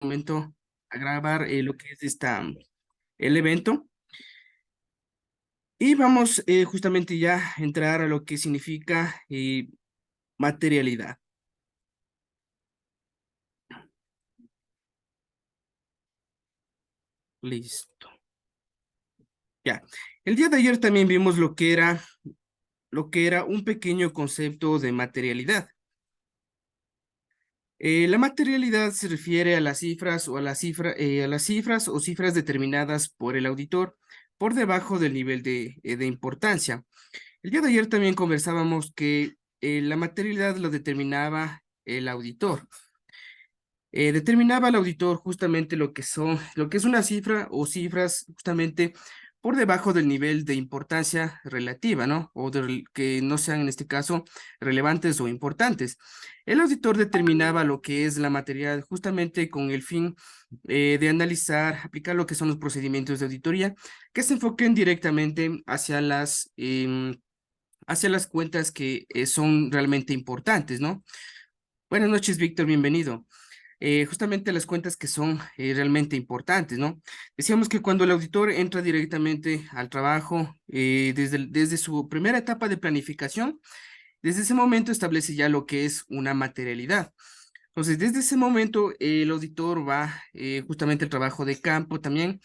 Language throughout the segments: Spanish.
momento a grabar lo que es el evento. Y vamos justamente ya a entrar a lo que significa materialidad. Listo. Ya. El día de ayer también vimos lo que era un pequeño concepto de materialidad. La materialidad se refiere a las cifras o a las cifras o cifras determinadas por el auditor por debajo del nivel de importancia. El día de ayer también conversábamos que la materialidad lo determinaba el auditor. Determinaba el auditor justamente lo que es una cifra o cifras justamente por debajo del nivel de importancia relativa, ¿no? Que no sean en este caso relevantes o importantes. El auditor determinaba lo que es la materialidad justamente con el fin de analizar, aplicar lo que son los procedimientos de auditoría que se enfoquen directamente hacia las cuentas que son realmente importantes, ¿no? Buenas noches, Víctor, bienvenido. Justamente las cuentas que son realmente importantes, ¿no? Decíamos que cuando el auditor entra directamente al trabajo, desde su primera etapa de planificación, desde ese momento establece ya lo que es una materialidad. Entonces, desde ese momento, el auditor va justamente al trabajo de campo también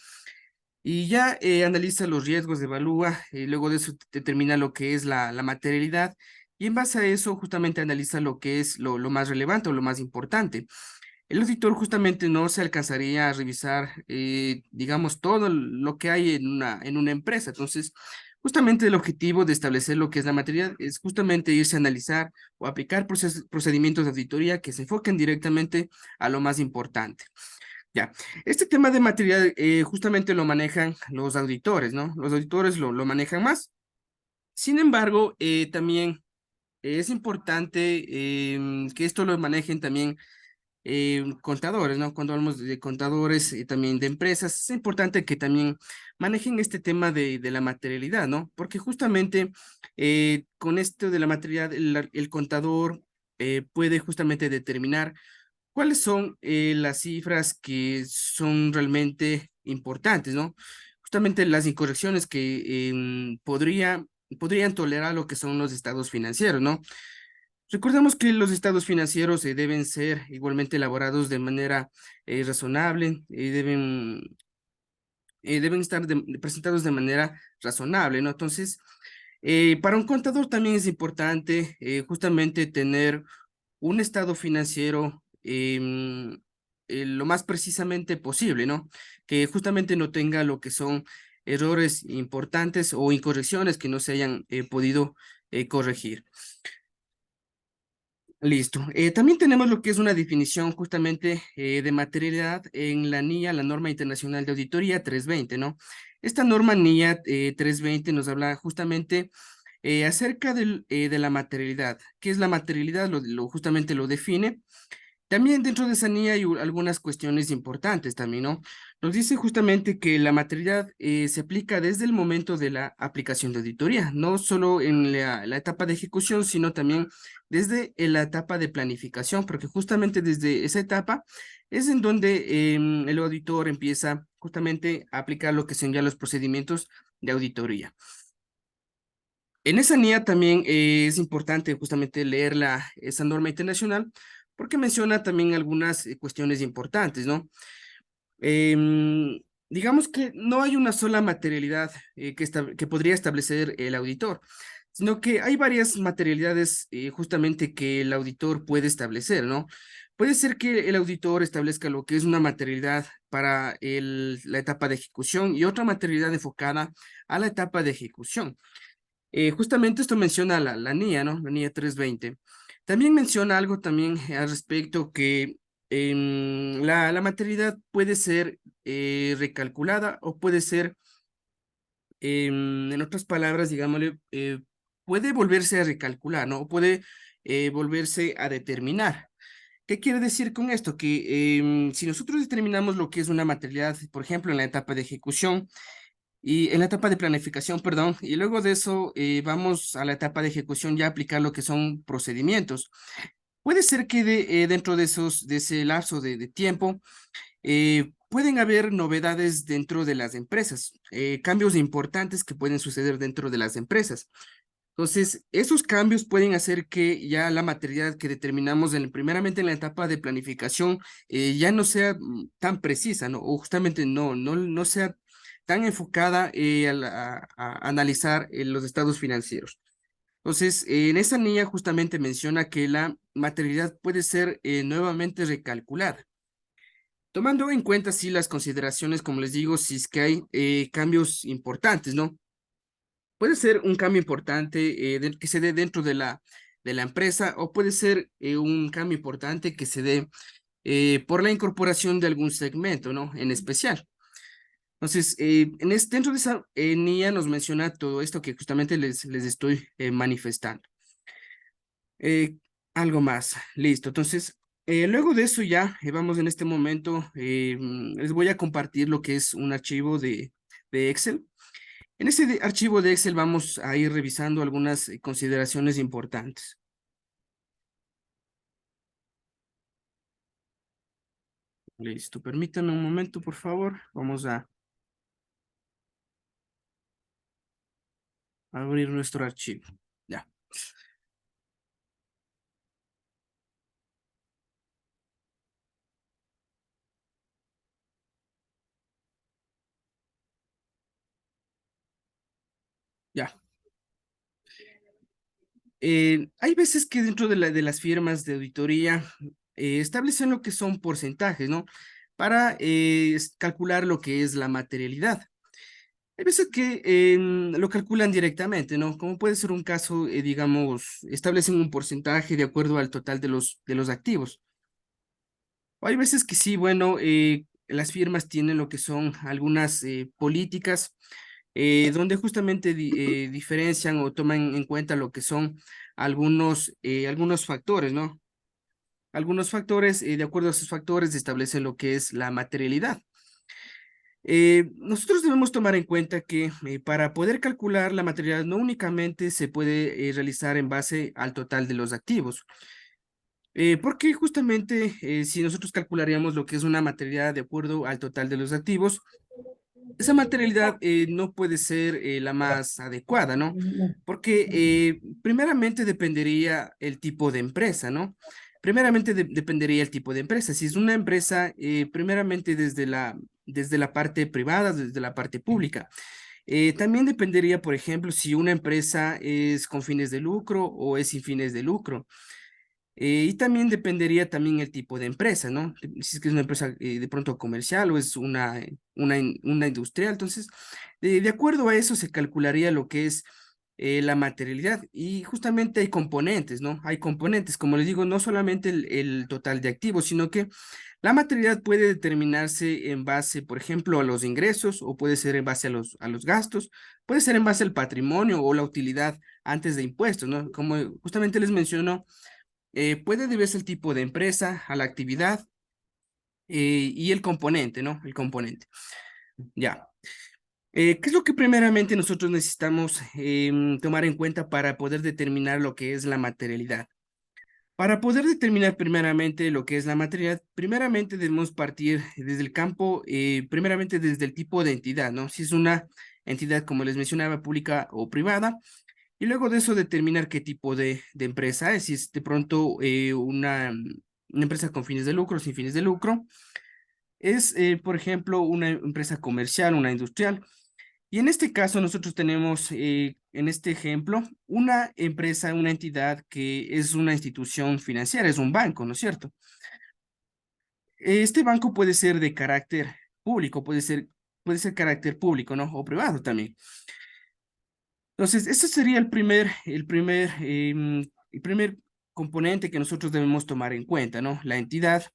y ya analiza los riesgos, evalúa, luego de eso determina lo que es la materialidad y en base a eso justamente analiza lo que es lo más relevante o lo más importante. El auditor justamente no se alcanzaría a revisar, digamos, todo lo que hay en una empresa. Entonces, justamente el objetivo de establecer lo que es la materia es justamente irse a analizar o aplicar procedimientos de auditoría que se enfoquen directamente a lo más importante. Ya, este tema de material justamente lo manejan los auditores, ¿no? Los auditores lo manejan más. Sin embargo, también es importante que esto lo manejen también contadores, ¿no? Cuando hablamos de contadores y también de empresas, es importante que también manejen este tema de la materialidad, ¿no? Porque justamente con esto de la materialidad, el contador puede justamente determinar cuáles son las cifras que son realmente importantes, ¿no? Justamente las incorrecciones que podrían tolerar lo que son los estados financieros, ¿no? Recordemos que los estados financieros deben ser igualmente elaborados de manera razonable, deben estar presentados de manera razonable, ¿no? Entonces, para un contador también es importante justamente tener un estado financiero lo más precisamente posible, ¿no? Que justamente no tenga lo que son errores importantes o incorrecciones que no se hayan podido corregir. Listo. También tenemos lo que es una definición justamente de materialidad en la NIA, la Norma Internacional de Auditoría 320, ¿no? Esta norma NIA 320 nos habla justamente acerca de la materialidad. ¿Qué es la materialidad? Justamente lo define. También dentro de esa NIA hay algunas cuestiones importantes también, ¿no? Nos dice justamente que la materialidad se aplica desde el momento de la aplicación de auditoría, no solo en la etapa de ejecución, sino también desde la etapa de planificación, porque justamente desde esa etapa es en donde el auditor empieza justamente a aplicar lo que son ya los procedimientos de auditoría. En esa NIA también es importante justamente leer esa norma internacional porque menciona también algunas cuestiones importantes, ¿no? Digamos que no hay una sola materialidad que podría establecer el auditor, sino que hay varias materialidades justamente que el auditor puede establecer, ¿no? Puede ser que el auditor establezca lo que es una materialidad para la etapa de ejecución y otra materialidad enfocada a la etapa de ejecución. Justamente esto menciona la NIA, ¿no? La NIA 320. También menciona algo también al respecto que la materialidad puede ser recalculada o puede ser, en otras palabras, digámosle, puede volverse a recalcular, ¿no? O puede volverse a determinar. ¿Qué quiere decir con esto? Que si nosotros determinamos lo que es una materialidad, por ejemplo, en la etapa de ejecución, y en la etapa de planificación, perdón, y luego de eso vamos a la etapa de ejecución ya a aplicar lo que son procedimientos. Puede ser que dentro de ese lapso de tiempo pueden haber novedades dentro de las empresas, cambios importantes que pueden suceder dentro de las empresas. Entonces, esos cambios pueden hacer que ya la materialidad que determinamos primeramente en la etapa de planificación ya no sea tan precisa, ¿no? O justamente no sea tan enfocada a analizar los estados financieros. Entonces, en esa niña justamente menciona que la materialidad puede ser nuevamente recalculada. Tomando en cuenta, sí, las consideraciones, como les digo, si es que hay cambios importantes, ¿no? Puede ser un cambio importante que se dé dentro de la empresa o puede ser un cambio importante que se dé por la incorporación de algún segmento, ¿no? En especial. Entonces, dentro de esa NIA nos menciona todo esto que justamente les estoy manifestando. Eh, Algo más, listo. Entonces, luego de eso ya vamos en este momento, les voy a compartir lo que es un archivo de Excel. En ese archivo de Excel vamos a ir revisando algunas consideraciones importantes. Listo, permítanme un momento, por favor. Vamos a abrir nuestro archivo. Ya, ya. Hay veces que dentro de las firmas de auditoría establecen lo que son porcentajes, ¿no? Para calcular lo que es la materialidad. Hay veces que lo calculan directamente, ¿no? Como puede ser un caso, digamos, establecen un porcentaje de acuerdo al total de los activos. O hay veces que sí, bueno, las firmas tienen lo que son algunas políticas donde justamente diferencian o toman en cuenta lo que son algunos factores, ¿no? Algunos factores, de acuerdo a esos factores, establecen lo que es la materialidad. Nosotros debemos tomar en cuenta que para poder calcular la materialidad no únicamente se puede realizar en base al total de los activos, porque justamente si nosotros calcularíamos lo que es una materialidad de acuerdo al total de los activos, esa materialidad no puede ser la más adecuada, ¿no? Porque primeramente dependería el tipo de empresa, ¿no? Primeramente dependería el tipo de empresa. Si es una empresa, primeramente desde la parte privada, desde la parte pública. También dependería, por ejemplo, si una empresa es con fines de lucro o es sin fines de lucro. Y también dependería también el tipo de empresa, ¿no? Si es que es una empresa de pronto comercial o es una industrial. Entonces, de acuerdo a eso se calcularía lo que es la materialidad. Y justamente hay componentes, ¿no? Hay componentes, como les digo, no solamente el total de activos, sino que la materialidad puede determinarse en base, por ejemplo, a los ingresos o puede ser en base a los gastos, puede ser en base al patrimonio o la utilidad antes de impuestos, ¿no? Como justamente les menciono, puede deberse al tipo de empresa, a la actividad y el componente, ¿no? El componente. Ya. ¿Qué es lo que primeramente nosotros necesitamos tomar en cuenta para poder determinar lo que es la materialidad? Para poder determinar primeramente lo que es la materialidad, primeramente debemos partir desde el campo, primeramente desde el tipo de entidad, ¿no? Si es una entidad, como les mencionaba, pública o privada, y luego de eso determinar qué tipo de empresa es, si es de pronto una empresa con fines de lucro, sin fines de lucro, es, por ejemplo, una empresa comercial, una industrial. Y en este caso nosotros tenemos, en este ejemplo, una empresa, una entidad que es una institución financiera, es un banco, ¿no es cierto? Este banco puede ser de carácter público, puede ser carácter público, ¿no? O privado también. Entonces, ese sería el primer componente que nosotros debemos tomar en cuenta, ¿no? La entidad.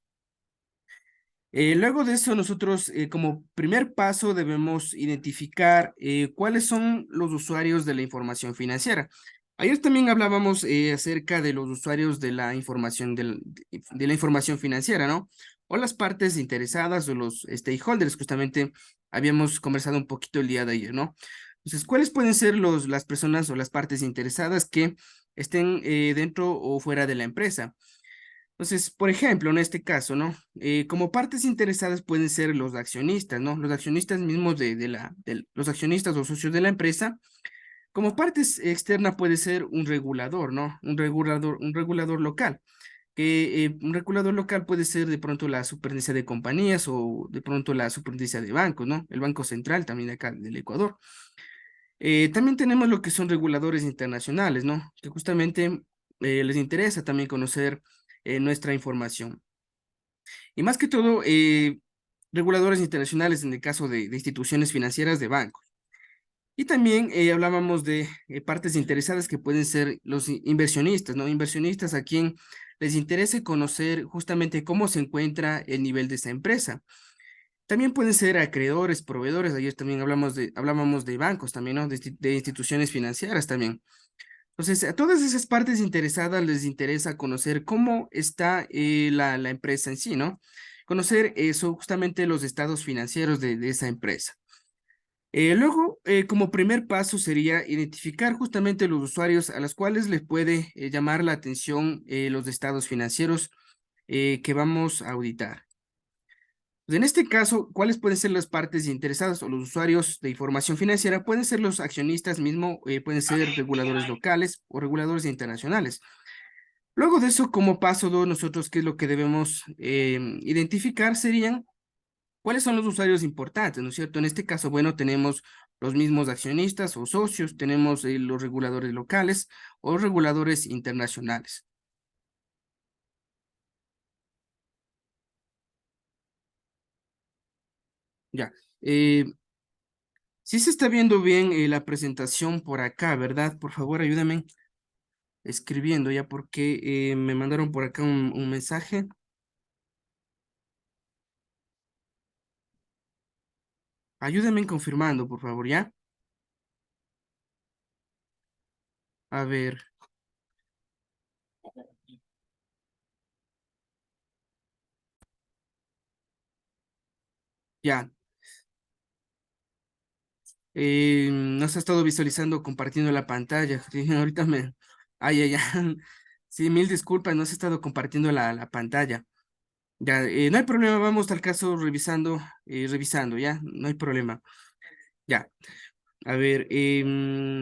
Luego de eso, nosotros como primer paso debemos identificar cuáles son los usuarios de la información financiera. Ayer también hablábamos acerca de los usuarios de la información de la información financiera, ¿no? O las partes interesadas o los stakeholders, justamente habíamos conversado un poquito el día de ayer, ¿no? Entonces, ¿cuáles pueden ser las personas o las partes interesadas que estén dentro o fuera de la empresa? Entonces, por ejemplo, en este caso, ¿no? Como partes interesadas pueden ser los accionistas, ¿no? Los accionistas mismos los accionistas o socios de la empresa. Como partes externa puede ser un regulador, ¿no? Un regulador local, que un regulador local puede ser de pronto la superintendencia de compañías o de pronto la superintendencia de bancos, ¿no? El Banco Central también de acá del Ecuador. También tenemos lo que son reguladores internacionales, ¿no? Que justamente les interesa también conocer nuestra información. Y más que todo, reguladores internacionales en el caso de instituciones financieras de bancos. Y también hablábamos de partes interesadas que pueden ser los inversionistas, ¿no? Inversionistas a quien les interese conocer justamente cómo se encuentra el nivel de esa empresa. También pueden ser acreedores, proveedores. Ayer también hablábamos de bancos también, ¿no? De instituciones financieras también. Entonces, a todas esas partes interesadas les interesa conocer cómo está la empresa en sí, ¿no? Conocer eso, justamente los estados financieros de esa empresa. Luego, como primer paso sería identificar justamente los usuarios a los cuales les puede llamar la atención los estados financieros que vamos a auditar. Pues en este caso, ¿cuáles pueden ser las partes interesadas o los usuarios de información financiera? Pueden ser los accionistas mismo, pueden ser reguladores locales o reguladores internacionales. Luego de eso, como paso 2, nosotros, ¿qué es lo que debemos identificar? Serían ¿cuáles son los usuarios importantes, no es cierto? En este caso, bueno, tenemos los mismos accionistas o socios, tenemos los reguladores locales o reguladores internacionales. Ya. Sí se está viendo bien la presentación por acá, ¿verdad? Por favor, ayúdame escribiendo ya porque me mandaron por acá un mensaje. Ayúdame confirmando, por favor, ¿ya? A ver, ya. No se ha estado visualizando compartiendo la pantalla. Sí, ahorita me... Ay, ay, ay. Sí, mil disculpas, no se ha estado compartiendo la pantalla. Ya, no hay problema, vamos al caso revisando, ya, no hay problema. Ya, a ver,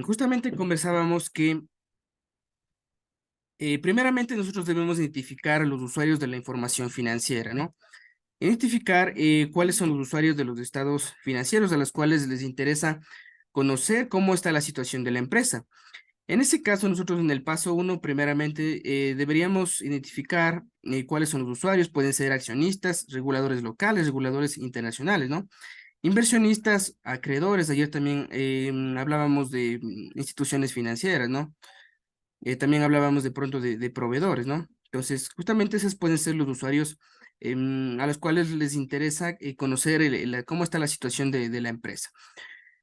justamente conversábamos que primeramente nosotros debemos identificar a los usuarios de la información financiera, ¿no? Identificar cuáles son los usuarios de los estados financieros a los cuales les interesa conocer cómo está la situación de la empresa. En ese caso, nosotros en el paso uno, primeramente, deberíamos identificar cuáles son los usuarios, pueden ser accionistas, reguladores locales, reguladores internacionales, ¿no? Inversionistas, acreedores, ayer también hablábamos de instituciones financieras, ¿no? También hablábamos de pronto de proveedores, ¿no? Entonces, justamente esos pueden ser los usuarios a los cuales les interesa conocer cómo está la situación de la empresa.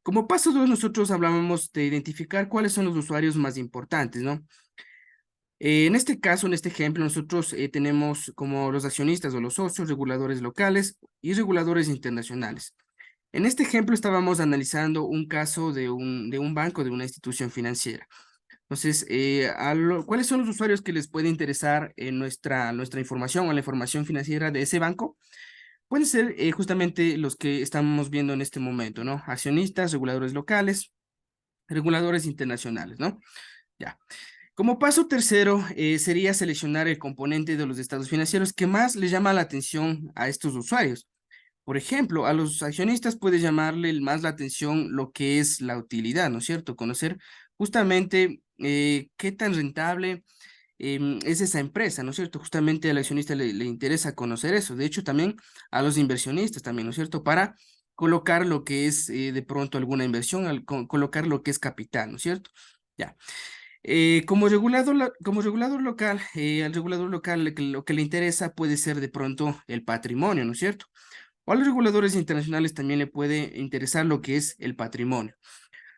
Como paso dos, nosotros hablábamos de identificar cuáles son los usuarios más importantes, ¿no? En este caso, en este ejemplo, nosotros tenemos como los accionistas o los socios, reguladores locales y reguladores internacionales. En este ejemplo estábamos analizando un caso de un banco, de una institución financiera. Entonces, ¿cuáles son los usuarios que les puede interesar en nuestra información o la información financiera de ese banco? Pueden ser justamente los que estamos viendo en este momento, ¿no? Accionistas, reguladores locales, reguladores internacionales, ¿no? Ya. Como paso tercero, sería seleccionar el componente de los estados financieros que más le llama la atención a estos usuarios. Por ejemplo, a los accionistas puede llamarle más la atención lo que es la utilidad, ¿no es cierto? Conocer justamente qué tan rentable es esa empresa, ¿no es cierto? Justamente al accionista le interesa conocer eso. De hecho, también a los inversionistas también, ¿no es cierto? Para colocar lo que es de pronto alguna inversión, colocar lo que es capital, ¿no es cierto? Ya. Como regulador local, al regulador local lo que le interesa puede ser de pronto el patrimonio, ¿no es cierto? O a los reguladores internacionales también le puede interesar lo que es el patrimonio.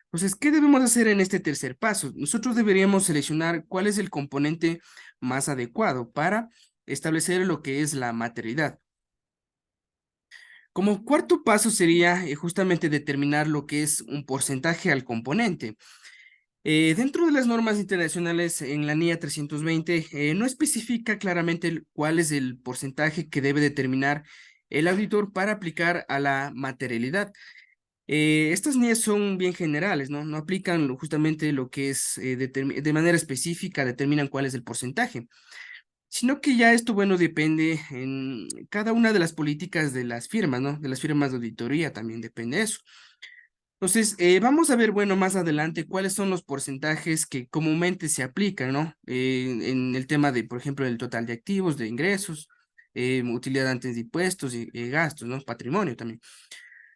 Entonces, ¿qué debemos hacer en este tercer paso? Nosotros deberíamos seleccionar cuál es el componente más adecuado para establecer lo que es la materialidad. Como cuarto paso sería justamente determinar lo que es un porcentaje al componente. Dentro de las normas internacionales en la NIA 320, no especifica claramente cuál es el porcentaje que debe determinar el auditor para aplicar a la materialidad. Estas NIAs son bien generales, ¿no? No aplican justamente lo que es de manera específica, determinan cuál es el porcentaje, sino que ya esto, bueno, depende en cada una de las políticas de las firmas, ¿no? De las firmas de auditoría también depende eso. Entonces, vamos a ver, bueno, más adelante cuáles son los porcentajes que comúnmente se aplican, ¿no? En el tema de, por ejemplo, el total de activos, de ingresos, utilidad antes de impuestos y gastos, ¿no? Patrimonio también.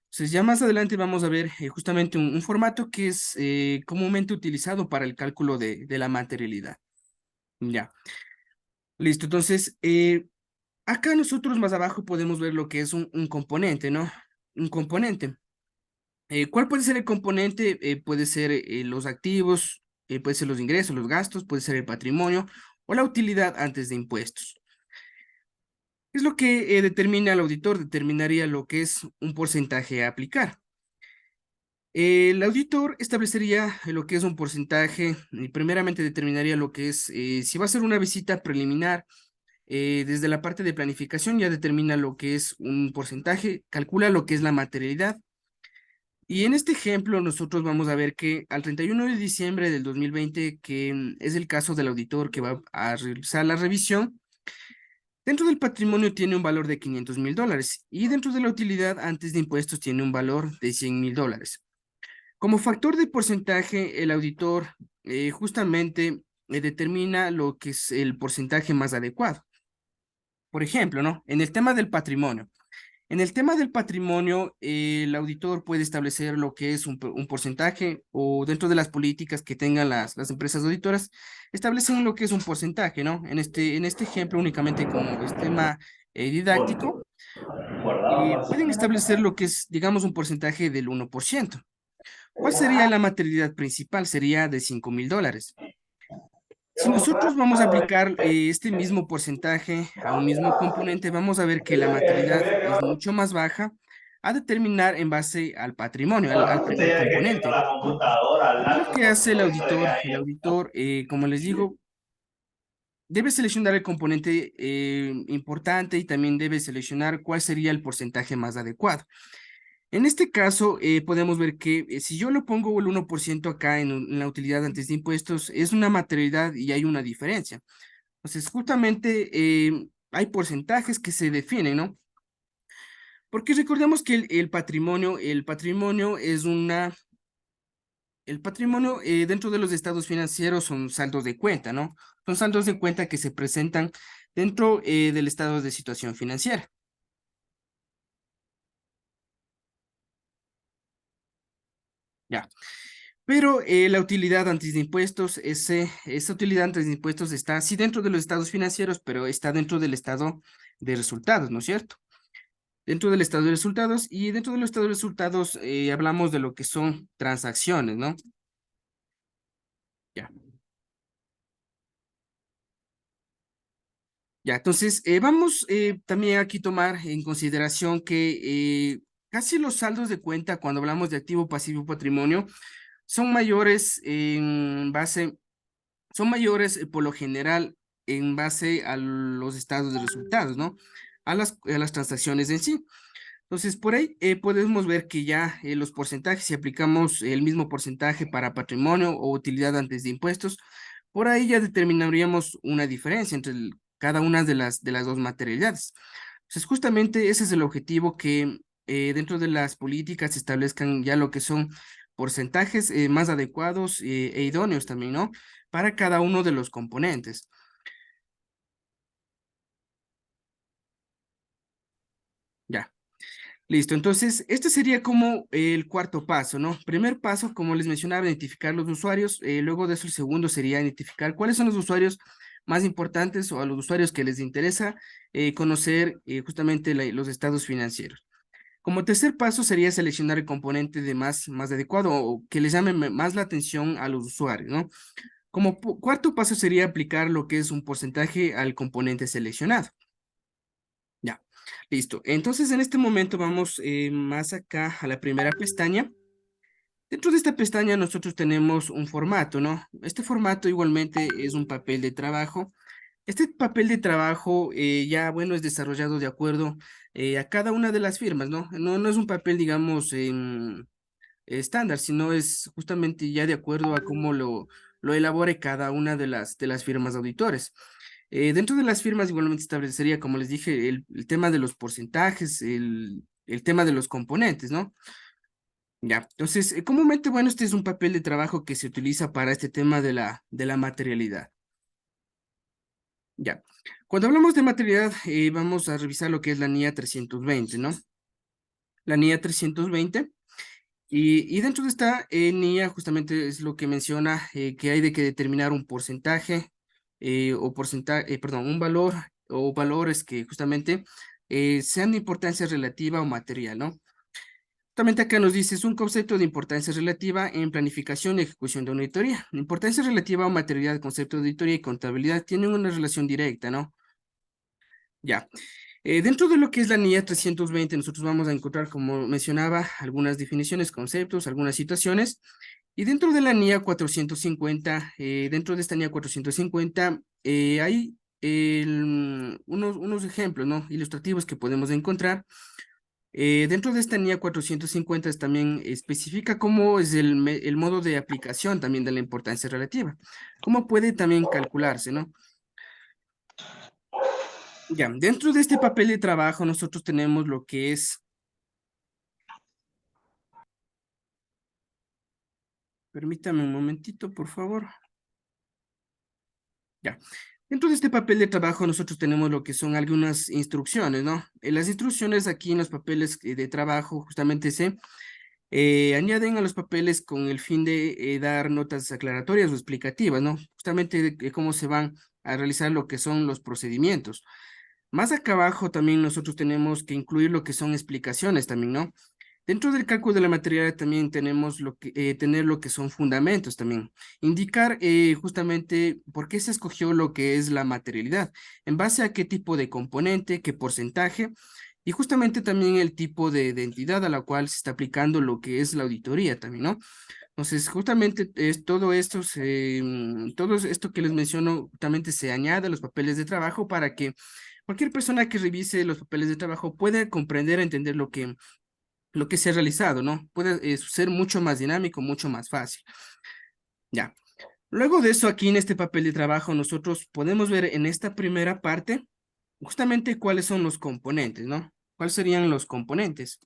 Entonces, ya más adelante vamos a ver justamente un formato que es comúnmente utilizado para el cálculo de la materialidad. Ya, listo. Entonces, acá nosotros más abajo podemos ver lo que es un componente, ¿no? Un componente. ¿Cuál puede ser el componente? Puede ser los activos, puede ser los ingresos, los gastos, puede ser el patrimonio o la utilidad antes de impuestos. ¿Qué es lo que determina el auditor? Determinaría lo que es un porcentaje a aplicar. El auditor establecería lo que es un porcentaje y primeramente determinaría lo que es, si va a ser una visita preliminar, desde la parte de planificación ya determina lo que es un porcentaje, calcula lo que es la materialidad. Y en este ejemplo nosotros vamos a ver que al 31 de diciembre del 2020, que es el caso del auditor que va a realizar la revisión, dentro del patrimonio tiene un valor de $500,000 y dentro de la utilidad antes de impuestos tiene un valor de $100,000. Como factor de porcentaje, el auditor justamente determina lo que es el porcentaje más adecuado. Por ejemplo, ¿no? En el tema del patrimonio. En el tema del patrimonio, el auditor puede establecer lo que es un porcentaje o dentro de las políticas que tengan las empresas auditoras, establecen lo que es un porcentaje, ¿no? En este ejemplo, únicamente como es tema didáctico, pueden establecer lo que es, digamos, un porcentaje del 1%. ¿Cuál sería la materialidad principal? Sería de $5,000. Si nosotros vamos a aplicar este mismo porcentaje a un mismo componente, vamos a ver que la materialidad es mucho más baja a determinar en base al patrimonio, al primer componente. ¿Qué es lo que hace el auditor? El auditor, como les digo, debe seleccionar el componente importante y también debe seleccionar cuál sería el porcentaje más adecuado. En este caso, podemos ver que si yo le pongo el 1% acá en la utilidad antes de impuestos, es una materialidad y hay una diferencia. Entonces, justamente hay porcentajes que se definen, ¿no? Porque recordemos que el patrimonio es el patrimonio dentro de los estados financieros son saldos de cuenta, ¿no? Son saldos de cuenta que se presentan dentro del estado de situación financiera. Ya. Pero la utilidad antes de impuestos, esa utilidad antes de impuestos está sí dentro de los estados financieros, pero está dentro del estado de resultados, ¿no es cierto? Dentro del estado de resultados y dentro del estado de resultados hablamos de lo que son transacciones, ¿no? Ya, ya, entonces vamos también aquí tomar en consideración que casi los saldos de cuenta cuando hablamos de activo, pasivo, patrimonio son mayores son mayores por lo general en base a los estados de resultados, ¿no? A las transacciones en sí. Entonces, por ahí podemos ver que ya los porcentajes, si aplicamos el mismo porcentaje para patrimonio o utilidad antes de impuestos, por ahí ya determinaríamos una diferencia entre cada una de las dos materialidades. Entonces, justamente ese es el objetivo que dentro de las políticas se establezcan ya lo que son porcentajes más adecuados e idóneos también, ¿no? Para cada uno de los componentes. Ya. Listo, entonces este sería como el cuarto paso, ¿no? Primer paso, como les mencionaba, identificar los usuarios, luego de eso el segundo sería identificar cuáles son los usuarios más importantes o a los usuarios que les interesa conocer justamente los estados financieros. Como tercer paso sería seleccionar el componente de más adecuado o que les llame más la atención a los usuarios, ¿no? Como cuarto paso sería aplicar lo que es un porcentaje al componente seleccionado. Ya, listo. Entonces, en este momento vamos más acá a la primera pestaña Dentro de esta pestaña nosotros tenemos un formato, ¿no? Este formato igualmente es un papel de trabajo. Este papel de trabajo ya, bueno, es desarrollado de acuerdo a cada una de las firmas, ¿no? No es un papel, digamos, estándar, sino es justamente ya de acuerdo a cómo lo elabore cada una de las firmas de auditores. Dentro de las firmas igualmente establecería, como les dije, el tema de los porcentajes, el tema de los componentes, ¿no? Ya, entonces, comúnmente, bueno, este es un papel de trabajo que se utiliza para este tema de la materialidad. Ya, cuando hablamos de materialidad, vamos a revisar lo que es la NIA 320, ¿no? La NIA 320. Y dentro de esta NIA justamente es lo que menciona que hay de que determinar un porcentaje o porcentaje, perdón, un valor o valores que justamente sean de importancia relativa o material, ¿no? Justamente acá nos dice, es un concepto de importancia relativa en planificación y ejecución de una auditoría. La importancia relativa o materialidad del concepto de auditoría y contabilidad tienen una relación directa, ¿no? Ya. Dentro de lo que es la NIA 320, nosotros vamos a encontrar, como mencionaba, algunas definiciones, conceptos, algunas situaciones. Y dentro de la NIA 450, dentro de esta NIA 450, hay unos ejemplos, ¿no? Ilustrativos que podemos encontrar. Dentro de esta NIA 450 también especifica cómo es el modo de aplicación también de la importancia relativa. Cómo puede también calcularse, ¿no? Ya, dentro de este papel de trabajo nosotros tenemos lo que es, permítame un momentito, por favor. Ya, dentro de este papel de trabajo nosotros tenemos lo que son algunas instrucciones, ¿no? Las instrucciones aquí en los papeles de trabajo justamente se añaden a los papeles con el fin de dar notas aclaratorias o explicativas, ¿no? Justamente de cómo se van a realizar lo que son los procedimientos. Más acá abajo también nosotros tenemos que incluir lo que son explicaciones también, ¿no? Dentro del cálculo de la materialidad también tenemos tener lo que son fundamentos también. Indicar justamente por qué se escogió lo que es la materialidad, en base a qué tipo de componente, qué porcentaje, y justamente también el tipo de entidad a la cual se está aplicando lo que es la auditoría también, ¿no? Entonces, justamente es todo esto, todo esto que les menciono, justamente se añade a los papeles de trabajo para que cualquier persona que revise los papeles de trabajo pueda comprender, entender lo que se ha realizado, ¿no? Puede ser mucho más dinámico, mucho más fácil. Ya. Luego de eso, aquí en este papel de trabajo, nosotros podemos ver en esta primera parte justamente cuáles son los componentes, ¿no? ¿Cuáles serían los componentes?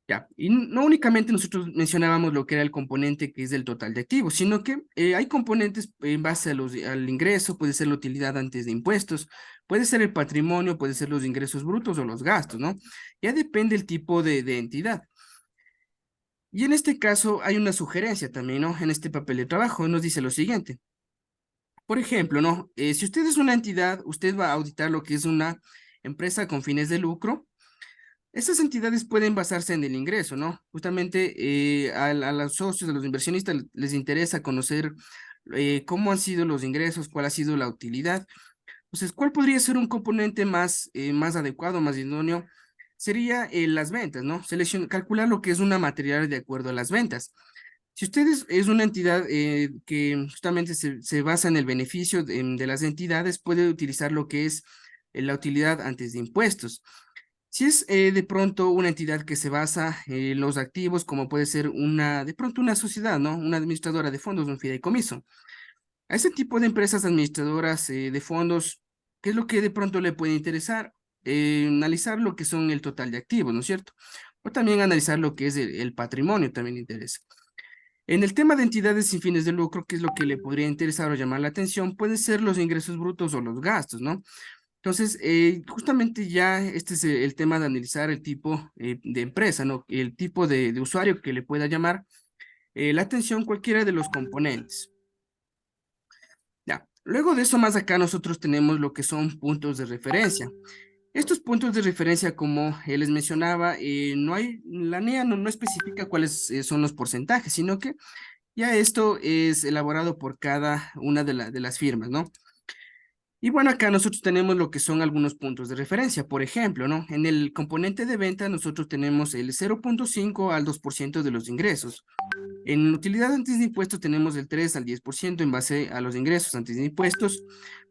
Ya, y no únicamente nosotros mencionábamos lo que era el componente que es del total de activos, sino que hay componentes en base al ingreso, puede ser la utilidad antes de impuestos, puede ser el patrimonio, puede ser los ingresos brutos o los gastos, ¿no? Ya depende el tipo de entidad. Y en este caso hay una sugerencia también, ¿no? En este papel de trabajo nos dice lo siguiente. Por ejemplo, ¿no? Si usted es una entidad, usted va a auditar lo que es una empresa con fines de lucro. Esas entidades pueden basarse en el ingreso, ¿no? Justamente a los socios, a los inversionistas les interesa conocer cómo han sido los ingresos, cuál ha sido la utilidad. Entonces, ¿cuál podría ser un componente más adecuado, más idóneo? Sería las ventas, ¿no? Calcular lo que es una material de acuerdo a las ventas. Si usted es una entidad que justamente se basa en el beneficio de las entidades, puede utilizar lo que es la utilidad antes de impuestos. Si es de pronto una entidad que se basa en los activos, como puede ser de pronto una sociedad, ¿no? Una administradora de fondos, un fideicomiso. A ese tipo de empresas administradoras de fondos, ¿qué es lo que de pronto le puede interesar? Analizar lo que son el total de activos, ¿no es cierto? O también analizar lo que es el patrimonio, también le interesa. En el tema de entidades sin fines de lucro, ¿qué es lo que le podría interesar o llamar la atención? Pueden ser los ingresos brutos o los gastos, ¿no? Entonces, justamente ya este es el tema de analizar el tipo de empresa, ¿no? El tipo de usuario que le pueda llamar la atención cualquiera de los componentes. Ya. Luego de eso, más acá nosotros tenemos lo que son puntos de referencia. Estos puntos de referencia, como les mencionaba, la NEA no especifica cuáles son los porcentajes, sino que ya esto es elaborado por cada una de las firmas, ¿no? Y bueno, acá nosotros tenemos lo que son algunos puntos de referencia. Por ejemplo, ¿no? En el componente de venta nosotros tenemos el 0,5 al 2% de los ingresos. En utilidad antes de impuestos tenemos del 3 al 10% en base a los ingresos antes de impuestos.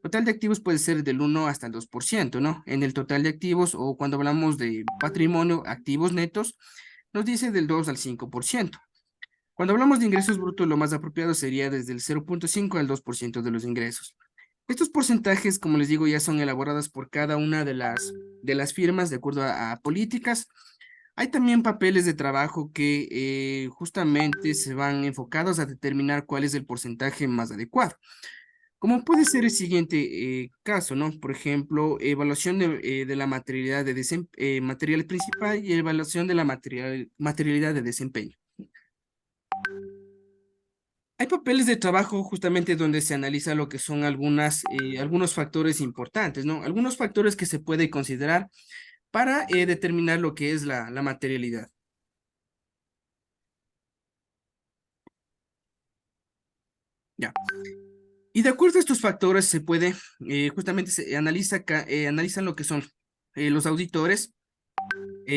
Total de activos puede ser del 1 hasta el 2%, ¿no? En el total de activos o cuando hablamos de patrimonio, activos netos, nos dice del 2 al 5%. Cuando hablamos de ingresos brutos, lo más apropiado sería desde el 0,5 al 2% de los ingresos. Estos porcentajes, como les digo, ya son elaborados por cada una de las firmas de acuerdo a políticas. Hay también papeles de trabajo que justamente se van enfocados a determinar cuál es el porcentaje más adecuado. Como puede ser el siguiente caso, ¿no? Por ejemplo, evaluación de la materialidad de material principal y evaluación de la materialidad de desempeño. Hay papeles de trabajo justamente donde se analiza lo que son algunos factores importantes, ¿no? Algunos factores que se puede considerar para determinar lo que es la materialidad. Ya. Y de acuerdo a estos factores se puede, justamente se analizan lo que son los auditores,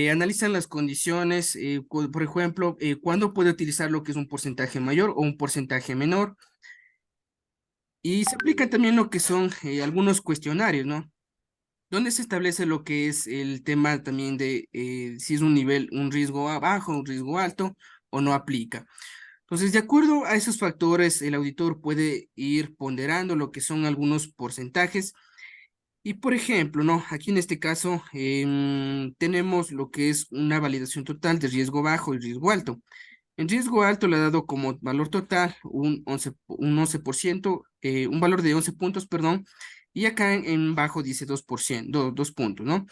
analizan las condiciones, por ejemplo, cuándo puede utilizar lo que es un porcentaje mayor o un porcentaje menor. Y se aplican también lo que son algunos cuestionarios, ¿no? Donde se establece lo que es el tema también de si es un nivel, un riesgo bajo, un riesgo alto o no aplica. Entonces, de acuerdo a esos factores, el auditor puede ir ponderando lo que son algunos porcentajes. Y, por ejemplo, ¿no? Aquí en este caso tenemos lo que es una validación total de riesgo bajo y riesgo alto. En riesgo alto le ha dado como valor total un 11%, un valor de 11 puntos, perdón, y acá en bajo dice 2%, 2 puntos, ¿no?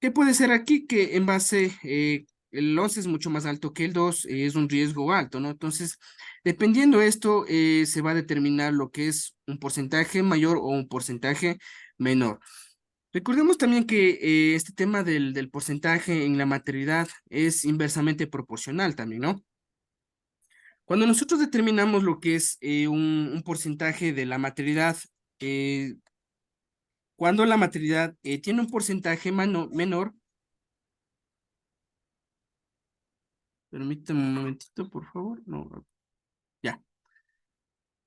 ¿Qué puede ser aquí? Que en base, el 11 es mucho más alto que el 2, es un riesgo alto, ¿no? Entonces, dependiendo de esto, se va a determinar lo que es un porcentaje mayor o un porcentaje menor. Recordemos también que este tema del porcentaje en la materialidad es inversamente proporcional también, ¿no? Cuando nosotros determinamos lo que es un porcentaje de la materialidad, eh, cuando la materialidad tiene un porcentaje menor, permítame un momentito, por favor. No, ya.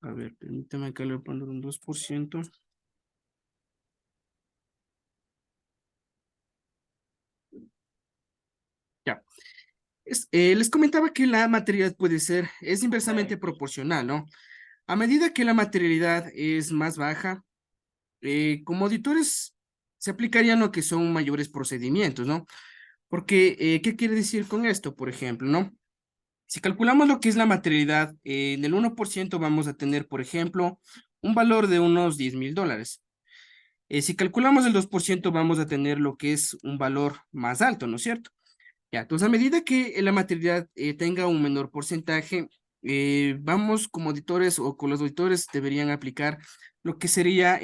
A ver, permítame que le voy a poner un 2%. Ya. Les comentaba que la materialidad es inversamente proporcional, ¿no? A medida que la materialidad es más baja, como auditores se aplicarían lo que son mayores procedimientos, ¿no? Porque, ¿qué quiere decir con esto? Por ejemplo, ¿no? Si calculamos lo que es la materialidad, en el 1% vamos a tener, por ejemplo, un valor de unos $10,000. Si calculamos el 2% vamos a tener lo que es un valor más alto, ¿no es cierto? Ya, entonces a medida que la materialidad tenga un menor porcentaje, vamos como auditores o con los auditores deberían aplicar lo que sería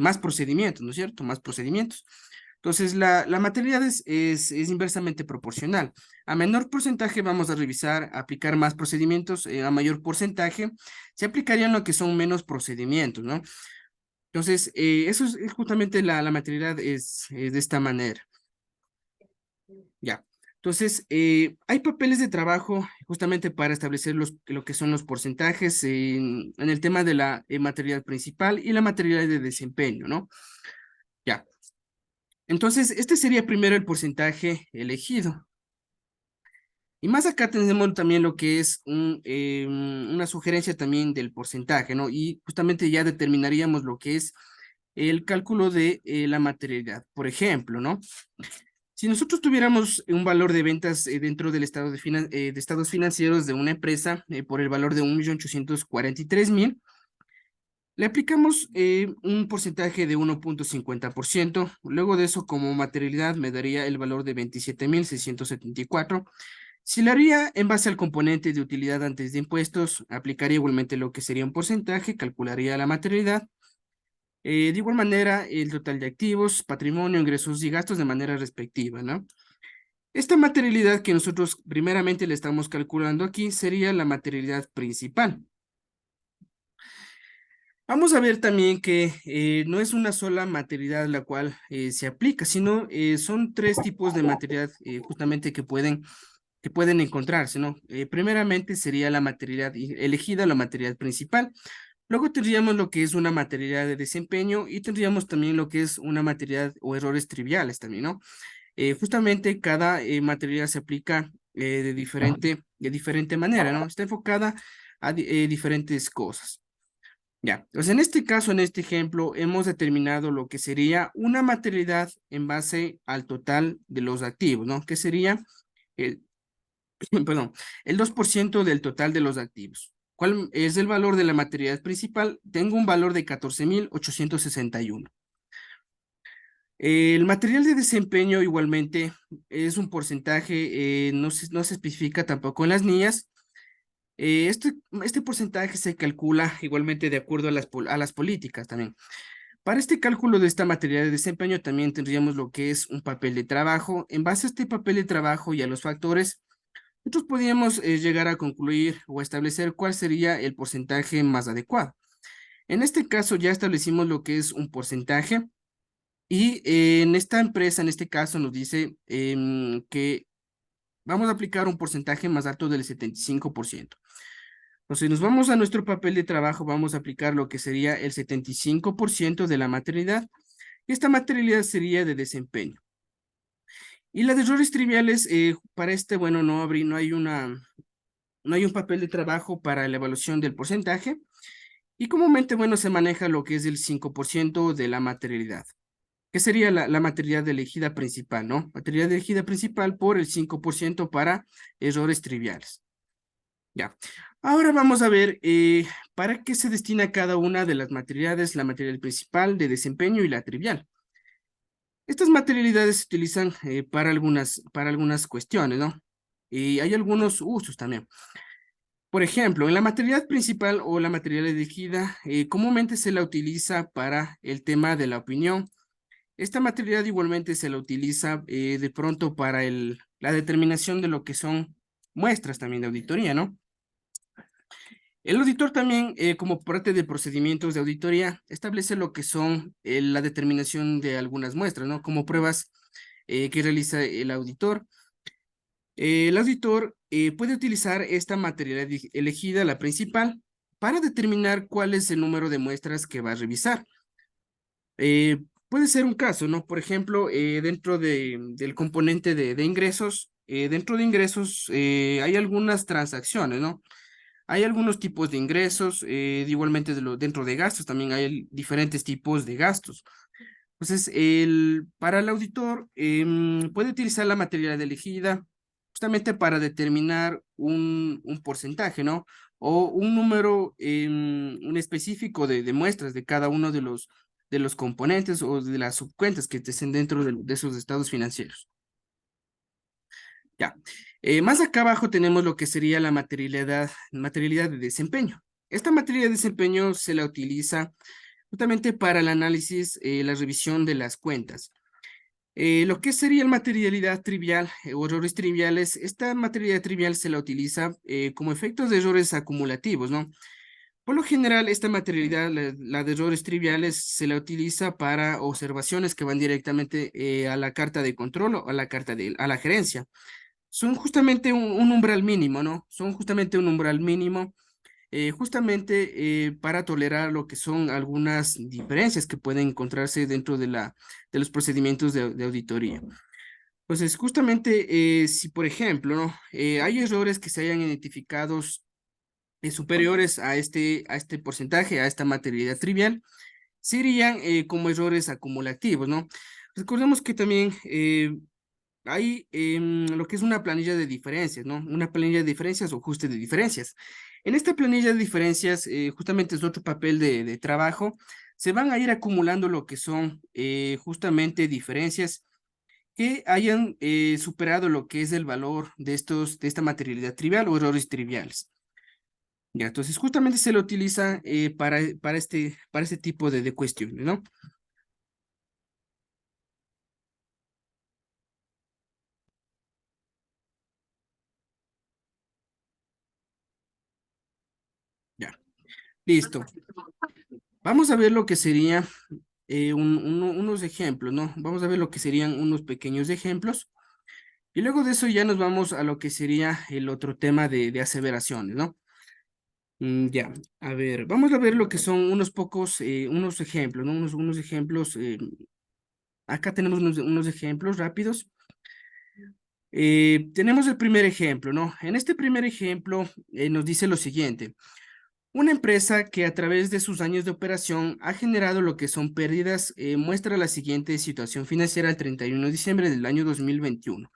más procedimientos, ¿no es cierto? Más procedimientos. Entonces, la materialidad es inversamente proporcional. A menor porcentaje vamos a revisar, aplicar más procedimientos, a mayor porcentaje se aplicarían lo que son menos procedimientos, ¿no? Entonces, eso es justamente la materialidad es de esta manera. Ya. Entonces, hay papeles de trabajo justamente para establecer lo que son los porcentajes en el tema de la materialidad principal y la materialidad de desempeño, ¿no? Ya. Entonces, este sería primero el porcentaje elegido. Y más acá tenemos también lo que es una sugerencia también del porcentaje, ¿no? Y justamente ya determinaríamos lo que es el cálculo de la materialidad. Por ejemplo, ¿no? Si nosotros tuviéramos un valor de ventas dentro del estado de estados financieros de una empresa por el valor de 1.843.000, le aplicamos un porcentaje de 1,50%. Luego de eso, como materialidad, me daría el valor de 27.674. Si lo haría en base al componente de utilidad antes de impuestos, aplicaría igualmente lo que sería un porcentaje, calcularía la materialidad. De igual manera, el total de activos, patrimonio, ingresos y gastos de manera respectiva, ¿no? Esta materialidad que nosotros primeramente le estamos calculando aquí sería la materialidad principal. Vamos a ver también que no es una sola materialidad la cual se aplica, sino son tres tipos de materialidad justamente que pueden encontrarse, ¿no? Primeramente sería la materialidad elegida, la materialidad principal. Luego tendríamos lo que es una materialidad de desempeño y tendríamos también lo que es una materialidad o errores triviales también, ¿no? Justamente cada materialidad se aplica de diferente manera, ¿no? Está enfocada a diferentes cosas. Ya, pues en este caso, en este ejemplo, hemos determinado lo que sería una materialidad en base al total de los activos, ¿no? Que sería el, perdón, el 2% del total de los activos. ¿Cuál es el valor de la materialidad principal? Tengo un valor de 14.861. El material de desempeño igualmente es un porcentaje, no se especifica tampoco en las niñas. Este porcentaje se calcula igualmente de acuerdo a a las políticas también. Para este cálculo de esta materia de desempeño también tendríamos lo que es un papel de trabajo. En base a este papel de trabajo y a los factores, nosotros podríamos llegar a concluir o establecer cuál sería el porcentaje más adecuado. En este caso ya establecimos lo que es un porcentaje y en esta empresa, en este caso, nos dice que vamos a aplicar un porcentaje más alto del 75%. Entonces, nos vamos a nuestro papel de trabajo, vamos a aplicar lo que sería el 75% de la materialidad. Esta materialidad sería de desempeño. Y la de errores triviales, para este, bueno, no hay un papel de trabajo para la evaluación del porcentaje. Y comúnmente, bueno, se maneja lo que es el 5% de la materialidad, que sería la materialidad elegida principal, ¿no? Materialidad elegida principal por el 5% para errores triviales. Ya. Ahora vamos a ver para qué se destina cada una de las materialidades, la materialidad principal, de desempeño y la trivial. Estas materialidades se utilizan para algunas cuestiones, ¿no? Y hay algunos usos también. Por ejemplo, en la materialidad principal o la materialidad elegida, comúnmente se la utiliza para el tema de la opinión. Esta materialidad igualmente se la utiliza de pronto para la determinación de lo que son muestras también de auditoría, ¿no? El auditor también, como parte de procedimientos de auditoría, establece lo que son la determinación de algunas muestras, ¿no? Como pruebas que realiza el auditor. El auditor puede utilizar esta materialidad elegida, la principal, para determinar cuál es el número de muestras que va a revisar. Puede ser un caso, ¿no? Por ejemplo, dentro del componente de ingresos, dentro de ingresos hay algunas transacciones, ¿no? Hay algunos tipos de ingresos, igualmente dentro de gastos también hay diferentes tipos de gastos. Entonces, para el auditor puede utilizar la materialidad elegida justamente para determinar un porcentaje, ¿no? O un número un específico de muestras de cada uno de los componentes o de las subcuentas que estén dentro de esos estados financieros. Ya. Más acá abajo tenemos lo que sería la materialidad de desempeño. Esta materialidad de desempeño se la utiliza justamente para el análisis, la revisión de las cuentas. Lo que sería la materialidad trivial o errores triviales, esta materialidad trivial se la utiliza como efectos de errores acumulativos, ¿no? Por lo general, esta materialidad, la de errores triviales, se la utiliza para observaciones que van directamente a la carta de control o a a la gerencia. Son justamente un umbral mínimo, ¿no? Son justamente un umbral mínimo, justamente para tolerar lo que son algunas diferencias que pueden encontrarse dentro de los procedimientos de auditoría. Entonces, justamente, si por ejemplo, ¿no? Hay errores que se hayan identificado superiores a este porcentaje, a esta materialidad trivial, serían como errores acumulativos, ¿no? Recordemos que también hay lo que es una planilla de diferencias, ¿no? Una planilla de diferencias o ajuste de diferencias. En esta planilla de diferencias, justamente es otro papel de trabajo, se van a ir acumulando lo que son justamente diferencias que hayan superado lo que es el valor de esta materialidad trivial o errores triviales. Ya, entonces justamente se lo utiliza para este tipo de cuestiones, ¿no? Ya, listo. Vamos a ver lo que sería unos ejemplos, ¿no? Vamos a ver lo que serían unos pequeños ejemplos. Y luego de eso ya nos vamos a lo que sería el otro tema de aseveraciones, ¿no? Ya, a ver, vamos a ver lo que son unos pocos, unos ejemplos, ¿no? Unos ejemplos, acá tenemos unos ejemplos rápidos. Tenemos el primer ejemplo, ¿no? En este primer ejemplo nos dice lo siguiente. Una empresa que a través de sus años de operación ha generado lo que son pérdidas, muestra la siguiente situación financiera al 31 de diciembre del año 2021.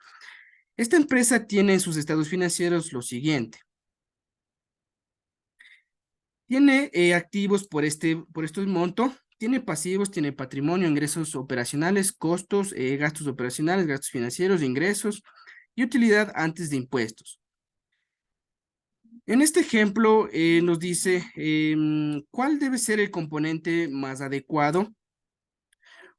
Esta empresa tiene en sus estados financieros lo siguiente. Tiene activos por estos montos, tiene pasivos, tiene patrimonio, ingresos operacionales, costos, gastos operacionales, gastos financieros, ingresos y utilidad antes de impuestos. En este ejemplo nos dice cuál debe ser el componente más adecuado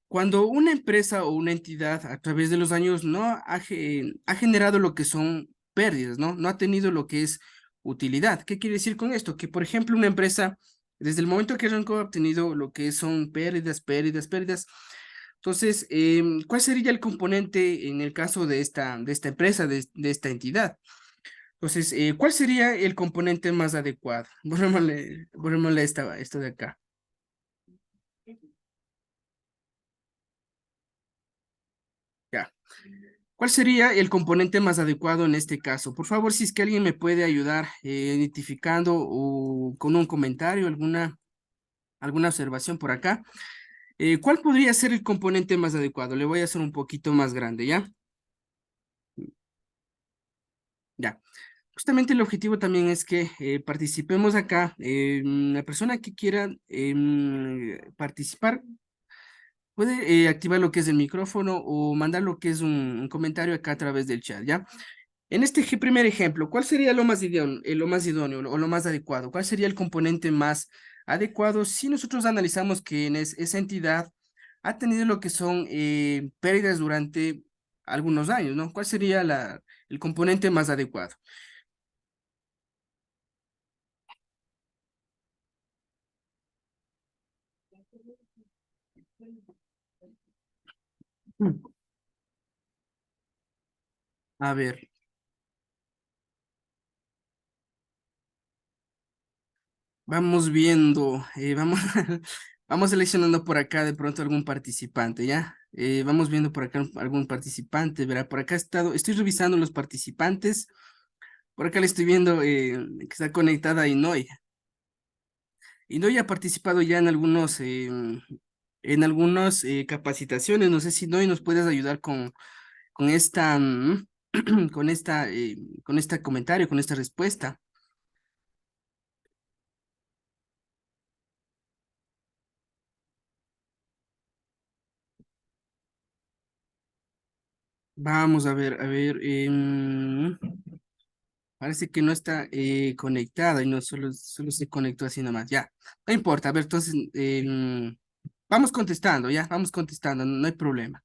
cuando una empresa o una entidad a través de los años no ha generado lo que son pérdidas, ¿no? No ha tenido lo que es utilidad. ¿Qué quiere decir con esto? Que, por ejemplo, una empresa, desde el momento que arrancó, ha obtenido lo que son pérdidas, pérdidas, pérdidas. Entonces, ¿cuál sería el componente en el caso de esta empresa, de esta entidad? Entonces, ¿cuál sería el componente más adecuado? Borrémosle esto de acá. Ya. ¿Cuál sería el componente más adecuado en este caso? Por favor, si es que alguien me puede ayudar identificando o con un comentario, alguna observación por acá. ¿Cuál podría ser el componente más adecuado? Le voy a hacer un poquito más grande, ¿ya? Ya. Justamente el objetivo también es que participemos acá. La persona que quiera participar puede activar lo que es el micrófono o mandar lo que es un comentario acá a través del chat, ¿ya? En este primer ejemplo, ¿cuál sería lo más idóneo o lo más adecuado? ¿Cuál sería el componente más adecuado si nosotros analizamos que en esa entidad ha tenido lo que son pérdidas durante algunos años, ¿no? ¿Cuál sería el componente más adecuado? Mm. A ver, vamos viendo, vamos seleccionando por acá de pronto algún participante, ¿ya? Vamos viendo por acá algún participante, verá, por acá estoy revisando los participantes. Por acá le estoy viendo que está conectada Inoy. Inoy ha participado ya en algunas capacitaciones. No sé si Inoy nos puedes ayudar con esta, con este comentario, con esta respuesta. Vamos a ver, parece que no está conectada y no solo se conectó así nomás. Ya, no importa. A ver, entonces, vamos contestando, ya, vamos contestando, no hay problema.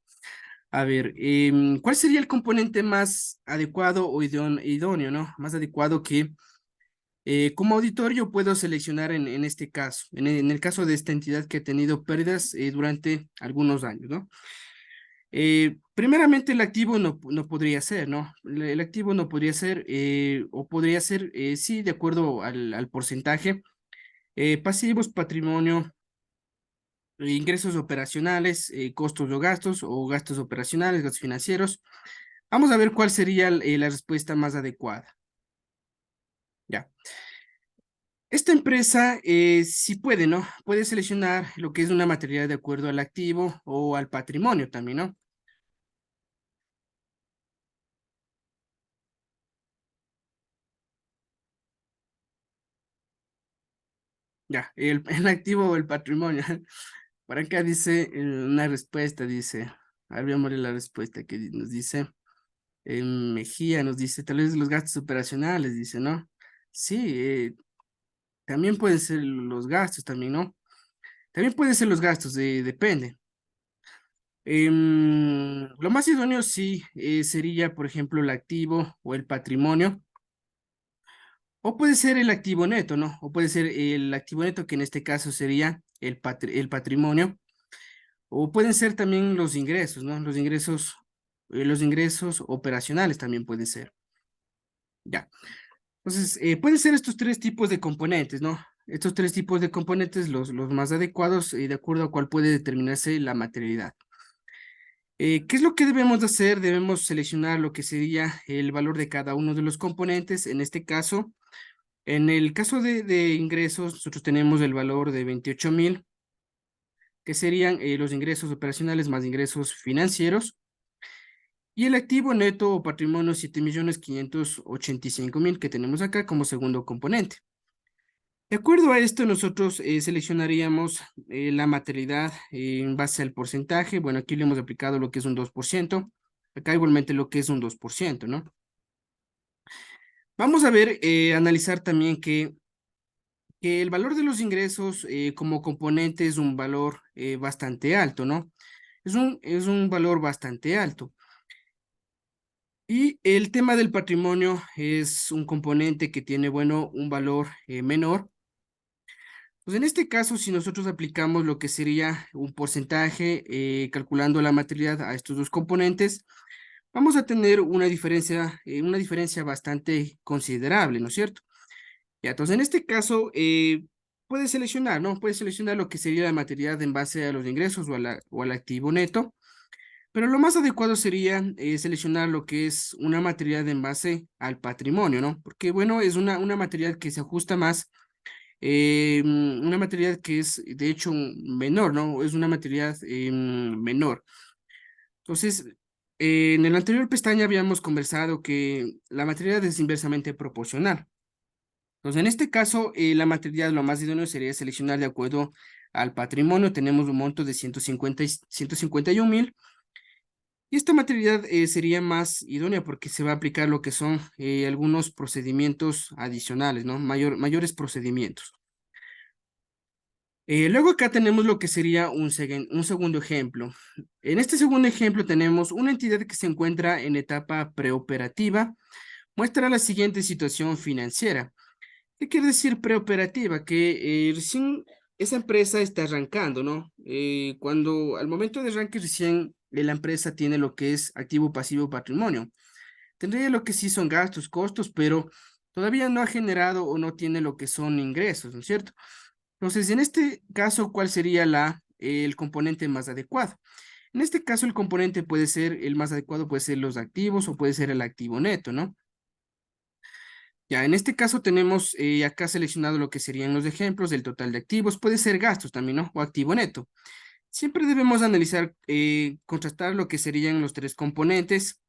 A ver, ¿cuál sería el componente más adecuado o idóneo, ¿no? Más adecuado que como auditor yo puedo seleccionar en este caso, en el caso de esta entidad que ha tenido pérdidas durante algunos años, ¿no? Primeramente el activo no podría ser, ¿no? El activo no podría ser, o podría ser, sí, de acuerdo al porcentaje, pasivos, patrimonio, ingresos operacionales, costos o gastos operacionales, gastos financieros. Vamos a ver cuál sería la respuesta más adecuada. Ya. Esta empresa sí puede, ¿no? Puede seleccionar lo que es una materialidad de acuerdo al activo o al patrimonio también, ¿no? Ya, el activo o el patrimonio. Por acá dice una respuesta, dice, a ver, veámosle la respuesta que nos dice. Mejía nos dice, tal vez los gastos operacionales, dice, ¿no? Sí, también pueden ser los gastos también, ¿no? También pueden ser los gastos, depende. Lo más idóneo sí sería, por ejemplo, el activo o el patrimonio, o puede ser el activo neto, ¿no? O puede ser el activo neto, que en este caso sería el patrimonio, o pueden ser también los ingresos, ¿no? Los ingresos operacionales también pueden ser. Ya. Entonces, pueden ser estos tres tipos de componentes, ¿no? Estos tres tipos de componentes, los más adecuados, de acuerdo a cuál puede determinarse la materialidad. ¿Qué es lo que debemos de hacer? Debemos seleccionar lo que sería el valor de cada uno de los componentes. En este caso, en el caso de ingresos, nosotros tenemos el valor de 28,000, que serían los ingresos operacionales más ingresos financieros. Y el activo neto o patrimonio 7,585,000 que tenemos acá como segundo componente. De acuerdo a esto, nosotros seleccionaríamos la materialidad en base al porcentaje. Bueno, aquí le hemos aplicado lo que es un 2%. Acá igualmente lo que es un 2%, ¿no? Vamos a ver, analizar también que el valor de los ingresos como componente es un valor bastante alto, ¿no? Es un valor bastante alto. Y el tema del patrimonio es un componente que tiene, bueno, un valor menor. Pues en este caso, si nosotros aplicamos lo que sería un porcentaje calculando la materialidad a estos dos componentes, vamos a tener una diferencia bastante considerable, ¿no es cierto? Ya, entonces en este caso, puedes seleccionar, ¿no? Puedes seleccionar lo que sería la materialidad en base a los ingresos o al activo neto. Pero lo más adecuado sería seleccionar lo que es una materialidad en base al patrimonio, ¿no? Porque, bueno, es una materialidad que se ajusta más, una materialidad que es, de hecho, menor, ¿no? Es una materialidad menor. Entonces, en el anterior pestaña habíamos conversado que la materialidad es inversamente proporcional. Entonces, en este caso, la materialidad lo más idóneo sería seleccionar de acuerdo al patrimonio. Tenemos un monto de 151,000. Y esta materialidad sería más idónea porque se va a aplicar lo que son algunos procedimientos adicionales, ¿no? Mayores procedimientos. Luego acá tenemos lo que sería un segundo ejemplo. En este segundo ejemplo tenemos una entidad que se encuentra en etapa preoperativa. Muestra la siguiente situación financiera. ¿Qué quiere decir preoperativa? Que recién esa empresa está arrancando, ¿no? Cuando al momento de arranque recién la empresa tiene lo que es activo, pasivo, patrimonio. Tendría lo que sí son gastos, costos, pero todavía no ha generado o no tiene lo que son ingresos, ¿no es cierto? Entonces, en este caso, ¿cuál sería el componente más adecuado? En este caso, el componente puede ser, el más adecuado puede ser los activos o puede ser el activo neto, ¿no? Ya, en este caso tenemos acá seleccionado lo que serían los ejemplos del total de activos, puede ser gastos también, ¿no? O activo neto. Siempre debemos analizar, contrastar lo que serían los tres componentes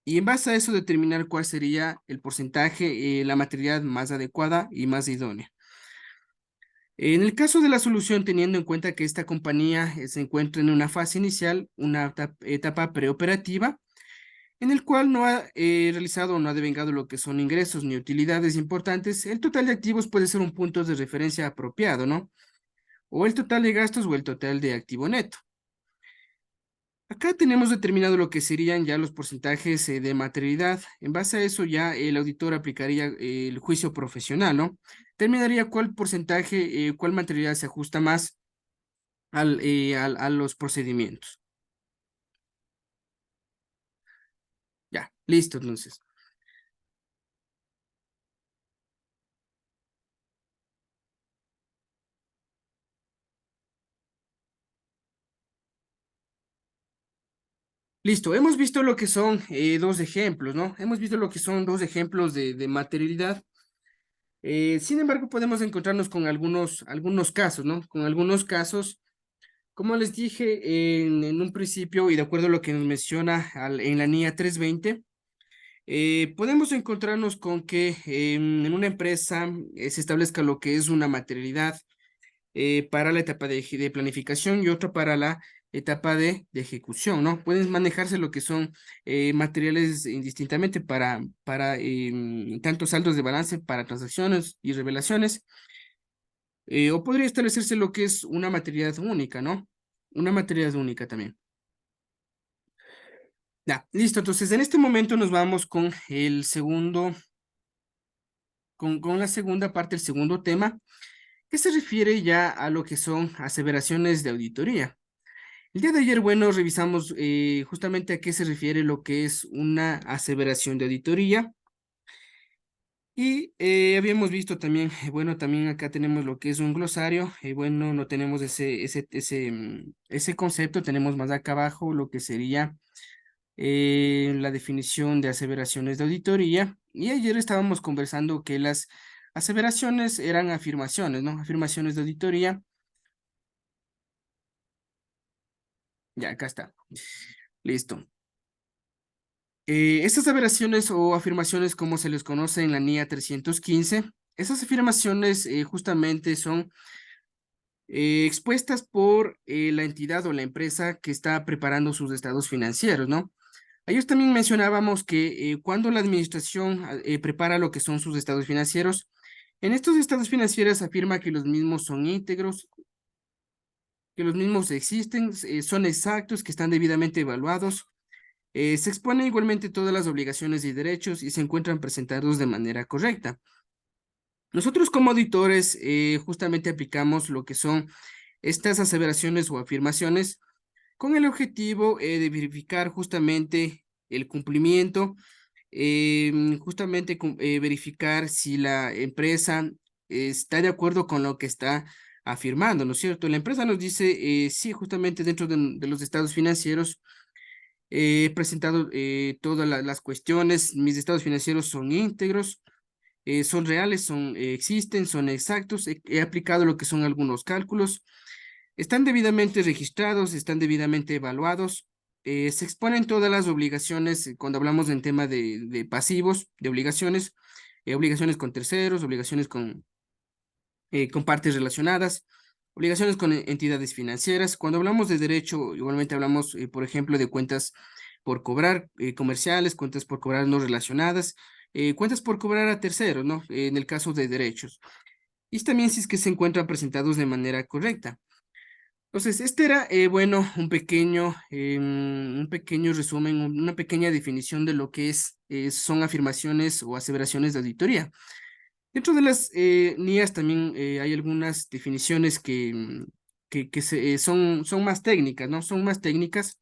y en base a eso determinar cuál sería el porcentaje, la materialidad más adecuada y más idónea. En el caso de la solución, teniendo en cuenta que esta compañía se encuentra en una fase inicial, una etapa preoperativa, en el cual no ha realizado o no ha devengado lo que son ingresos ni utilidades importantes, el total de activos puede ser un punto de referencia apropiado, ¿no? O el total de gastos o el total de activo neto. Acá tenemos determinado lo que serían ya los porcentajes de materialidad. En base a eso ya el auditor aplicaría el juicio profesional, ¿no? Terminaría cuál porcentaje, cuál materialidad se ajusta más a los procedimientos. Ya, listo, entonces. Listo, hemos visto lo que son dos ejemplos, ¿no? Hemos visto lo que son dos ejemplos de materialidad. Sin embargo, podemos encontrarnos con algunos casos, ¿no? Con algunos casos, como les dije en un principio y de acuerdo a lo que nos menciona en la NIA 320, podemos encontrarnos con que en una empresa se establezca lo que es una materialidad para la etapa de planificación y otra para la etapa de ejecución, ¿no? Pueden manejarse lo que son materiales indistintamente para tanto saldos de balance, para transacciones y revelaciones, o podría establecerse lo que es una materialidad única, ¿no? Una materialidad única también. Ya, listo. Entonces, en este momento nos vamos con con la segunda parte, el segundo tema, que se refiere ya a lo que son aseveraciones de auditoría. El día de ayer, bueno, revisamos justamente a qué se refiere lo que es una aseveración de auditoría. Y habíamos visto también, bueno, también acá tenemos lo que es un glosario, bueno, no tenemos ese concepto, tenemos más acá abajo lo que sería la definición de aseveraciones de auditoría. Y ayer estábamos conversando que las aseveraciones eran afirmaciones, ¿no? Afirmaciones de auditoría. Ya, acá está. Listo. Estas aseveraciones o afirmaciones, como se les conoce en la NIA 315, esas afirmaciones justamente son expuestas por la entidad o la empresa que está preparando sus estados financieros, ¿no? Ayer también mencionábamos que cuando la administración prepara lo que son sus estados financieros, en estos estados financieros afirma que los mismos son íntegros, que los mismos existen, son exactos, que están debidamente evaluados. Se exponen igualmente todas las obligaciones y derechos y se encuentran presentados de manera correcta. Nosotros como auditores justamente aplicamos lo que son estas aseveraciones o afirmaciones con el objetivo de verificar justamente el cumplimiento, justamente verificar si la empresa está de acuerdo con lo que está afirmando, ¿no es cierto? La empresa nos dice, sí, justamente dentro de los estados financieros he presentado todas las cuestiones, mis estados financieros son íntegros, son reales, existen, son exactos, he aplicado lo que son algunos cálculos, están debidamente registrados, están debidamente evaluados, se exponen todas las obligaciones cuando hablamos en tema de pasivos, de obligaciones, obligaciones con terceros, obligaciones con partes relacionadas, obligaciones con entidades financieras. Cuando hablamos de derecho, igualmente hablamos, por ejemplo, de cuentas por cobrar comerciales, cuentas por cobrar no relacionadas, cuentas por cobrar a terceros, ¿no? En el caso de derechos. Y también si es que se encuentran presentados de manera correcta. Entonces, este era, bueno, un pequeño resumen, una pequeña definición de lo que son afirmaciones o aseveraciones de auditoría. Dentro de las NIAs también hay algunas definiciones son más técnicas, ¿no? Son más técnicas.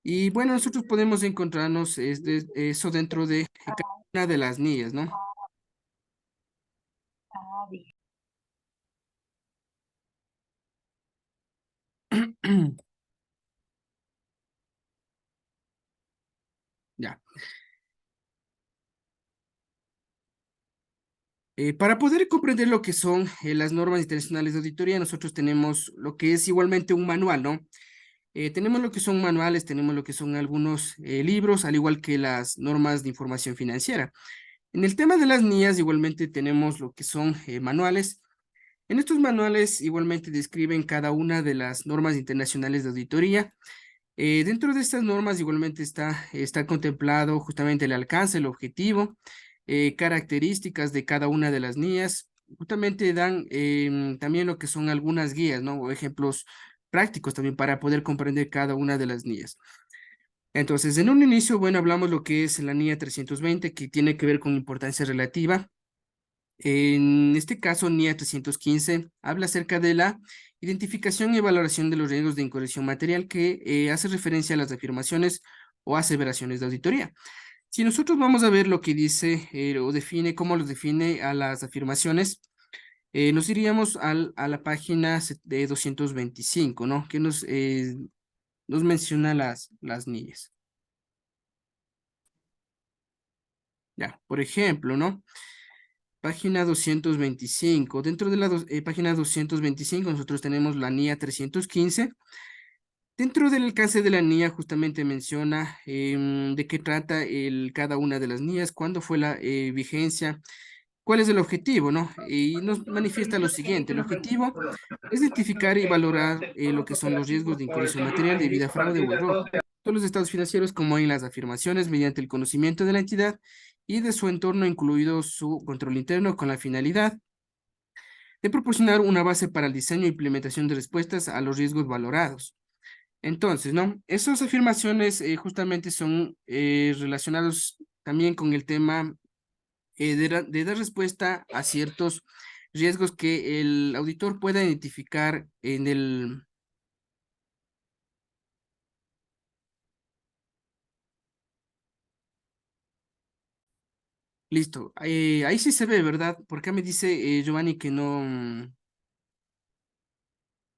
Y bueno, nosotros podemos encontrarnos eso dentro de cada una de las NIAs, ¿no? Ya. Para poder comprender lo que son las normas internacionales de auditoría, nosotros tenemos lo que es igualmente un manual, ¿no? Tenemos lo que son manuales, tenemos lo que son algunos libros, al igual que las normas de información financiera. En el tema de las NIAs, igualmente tenemos lo que son manuales. En estos manuales, igualmente describen cada una de las normas internacionales de auditoría. Dentro de estas normas, igualmente está contemplado justamente el alcance, el objetivo, características de cada una de las NIAs. Justamente dan también lo que son algunas guías, ¿no? O ejemplos prácticos también para poder comprender cada una de las NIAs. Entonces, en un inicio, bueno, hablamos lo que es la NIA 320, que tiene que ver con importancia relativa. En este caso, NIA 315 habla acerca de la identificación y valoración de los riesgos de incorrección material que hace referencia a las afirmaciones o aseveraciones de auditoría. Si nosotros vamos a ver lo que dice o define, cómo los define a las afirmaciones, nos iríamos a la página de 225, ¿no? Que nos menciona las NIAs. Ya, por ejemplo, ¿no? Página 225. Dentro de la página 225 nosotros tenemos la NIA 315. Dentro del alcance de la NIA justamente menciona de qué trata cada una de las NIAs, cuándo fue la vigencia, cuál es el objetivo, ¿no? Y nos manifiesta lo siguiente. El objetivo es identificar y valorar lo que son los riesgos de incorrección material debido a fraude o error. Todos los estados financieros, como en las afirmaciones, mediante el conocimiento de la entidad y de su entorno, incluido su control interno, con la finalidad de proporcionar una base para el diseño e implementación de respuestas a los riesgos valorados. Entonces, ¿no? Esas afirmaciones justamente son relacionados también con el tema de dar respuesta a ciertos riesgos que el auditor pueda identificar en el... Listo, ahí sí se ve, ¿verdad? Porque me dice Giovanni que no...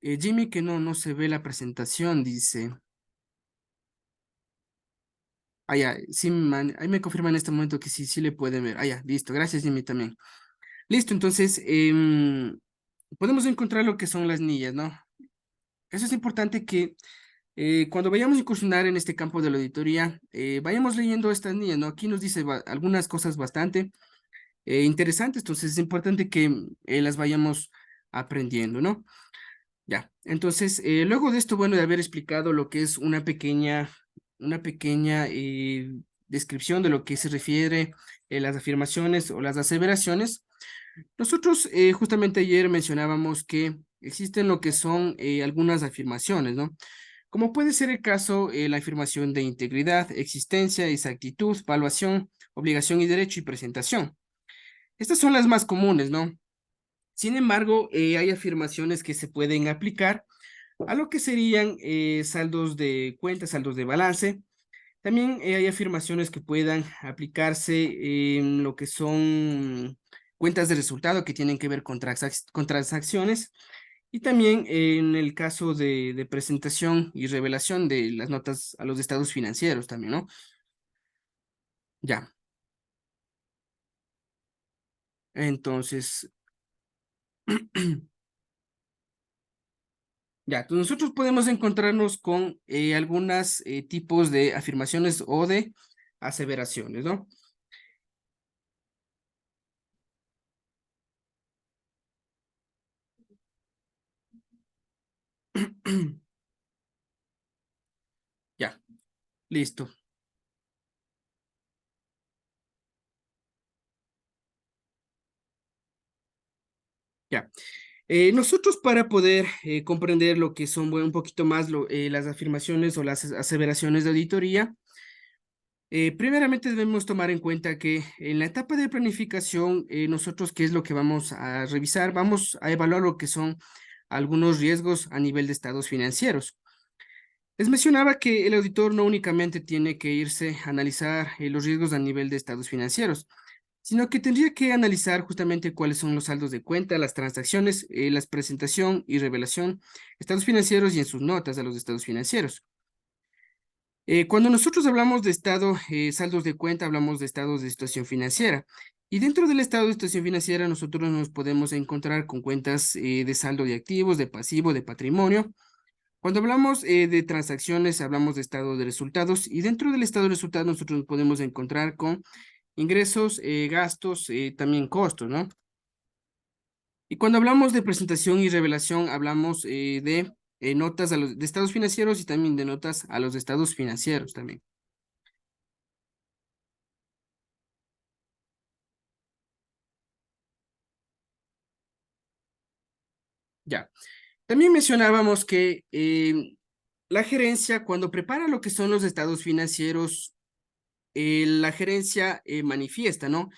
Jimmy que no se ve la presentación, dice. Ah, ya, sí, ahí me confirma en este momento que sí le pueden ver. Ah, ya, listo, gracias Jimmy también. Listo, entonces podemos encontrar lo que son las niñas, ¿no? Eso es importante que cuando vayamos a incursionar en este campo de la auditoría, vayamos leyendo estas niñas, ¿no? Aquí nos dice algunas cosas bastante interesantes, entonces es importante que las vayamos aprendiendo, ¿no? Ya, entonces, luego de esto, bueno, de haber explicado lo que es una pequeña descripción de lo que se refiere las afirmaciones o las aseveraciones, nosotros justamente ayer mencionábamos que existen lo que son algunas afirmaciones, ¿no? Como puede ser el caso, la afirmación de integridad, existencia, exactitud, valuación, obligación y derecho y presentación. Estas son las más comunes, ¿no? Sin embargo, hay afirmaciones que se pueden aplicar a lo que serían saldos de cuentas, saldos de balance. También hay afirmaciones que puedan aplicarse en lo que son cuentas de resultado que tienen que ver con transacciones y también en el caso de presentación y revelación de las notas a los estados financieros también, ¿no? Ya, entonces, ya, entonces nosotros podemos encontrarnos con algunos tipos de afirmaciones o de aseveraciones, ¿no? Ya, listo, ya. Nosotros para poder comprender lo que son bueno, un poquito más las afirmaciones o las aseveraciones de auditoría, primeramente debemos tomar en cuenta que en la etapa de planificación, nosotros qué es lo que vamos a revisar, vamos a evaluar lo que son algunos riesgos a nivel de estados financieros. Les mencionaba que el auditor no únicamente tiene que irse a analizar los riesgos a nivel de estados financieros, sino que tendría que analizar justamente cuáles son los saldos de cuenta, las transacciones, la presentación y revelación, estados financieros y en sus notas a los estados financieros. Cuando nosotros hablamos de estado, saldos de cuenta, hablamos de estados de situación financiera. Y dentro del estado de situación financiera, nosotros nos podemos encontrar con cuentas de saldo de activos, de pasivo, de patrimonio. Cuando hablamos de transacciones, hablamos de estado de resultados. Y dentro del estado de resultados, nosotros nos podemos encontrar con ingresos, gastos, también costos, ¿no? Y cuando hablamos de presentación y revelación, hablamos de notas de estados financieros y también de notas a los estados financieros también. Ya. También mencionábamos que la gerencia, cuando prepara lo que son los estados financieros, la gerencia manifiesta, ¿no?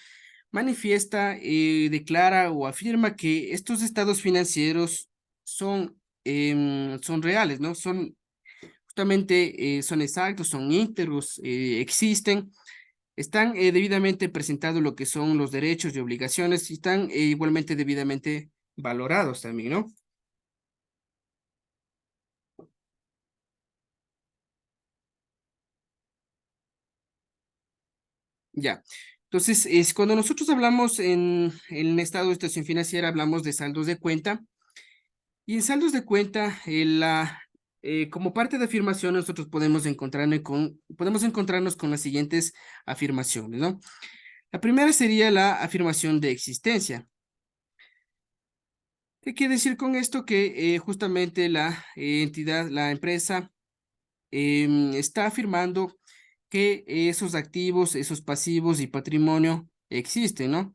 Manifiesta, declara o afirma que estos estados financieros son reales, ¿no? Son justamente, son exactos, son íntegros, existen, están debidamente presentados lo que son los derechos y obligaciones y están igualmente debidamente valorados también, ¿no? Ya. Entonces, es cuando nosotros hablamos en estado de situación financiera, hablamos de saldos de cuenta. Y en saldos de cuenta, como parte de afirmación, nosotros podemos encontrarnos con las siguientes afirmaciones, ¿no? La primera sería la afirmación de existencia. ¿Qué quiere decir con esto? Que justamente la entidad, la empresa, está afirmando que esos activos, esos pasivos y patrimonio existen, ¿no?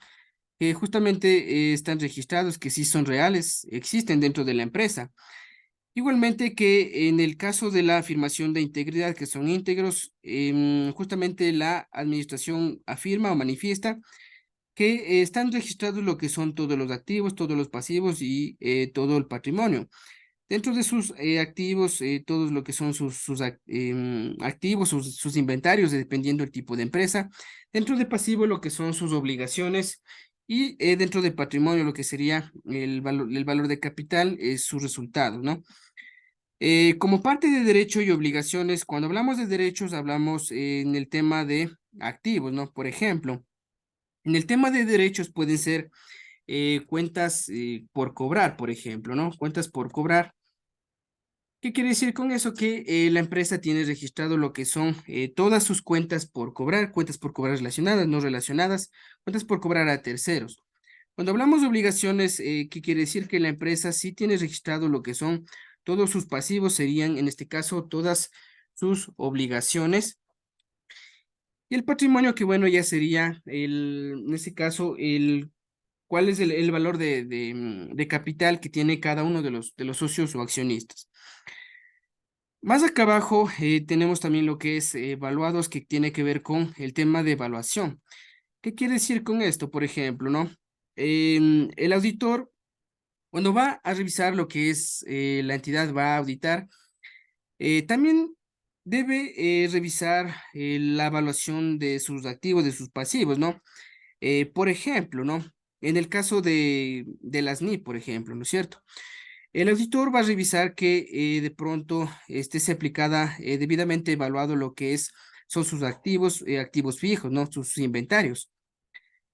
Que justamente están registrados, que sí son reales, existen dentro de la empresa. Igualmente que en el caso de la afirmación de integridad, que son íntegros, justamente la administración afirma o manifiesta que están registrados lo que son todos los activos, todos los pasivos y todo el patrimonio. Dentro de sus activos, todos lo que son sus activos, sus inventarios, dependiendo del tipo de empresa. Dentro de pasivo, lo que son sus obligaciones. Y dentro de patrimonio, lo que sería el valor de capital, es sus resultados, ¿no? Como parte de derecho y obligaciones, cuando hablamos de derechos, hablamos en el tema de activos, ¿no? Por ejemplo, en el tema de derechos pueden ser cuentas por cobrar, por ejemplo, ¿no? Cuentas por cobrar. ¿Qué quiere decir con eso? Que la empresa tiene registrado lo que son todas sus cuentas por cobrar relacionadas, no relacionadas, cuentas por cobrar a terceros. Cuando hablamos de obligaciones, ¿qué quiere decir? Que la empresa sí tiene registrado lo que son todos sus pasivos, serían en este caso todas sus obligaciones. Y el patrimonio, que bueno, ya sería en este caso, cuál es el valor de capital que tiene cada uno de los socios o accionistas. Más acá abajo tenemos también lo que es evaluados, que tiene que ver con el tema de evaluación. ¿Qué quiere decir con esto? Por ejemplo, ¿no? El auditor, cuando va a revisar lo que es la entidad, va a auditar, también debe revisar la evaluación de sus activos, de sus pasivos, ¿no? Por ejemplo, ¿no? En el caso de las NI, por ejemplo, ¿no es cierto? El auditor va a revisar que de pronto esté aplicada, debidamente evaluado lo que son sus activos, activos fijos, ¿no? Sus inventarios.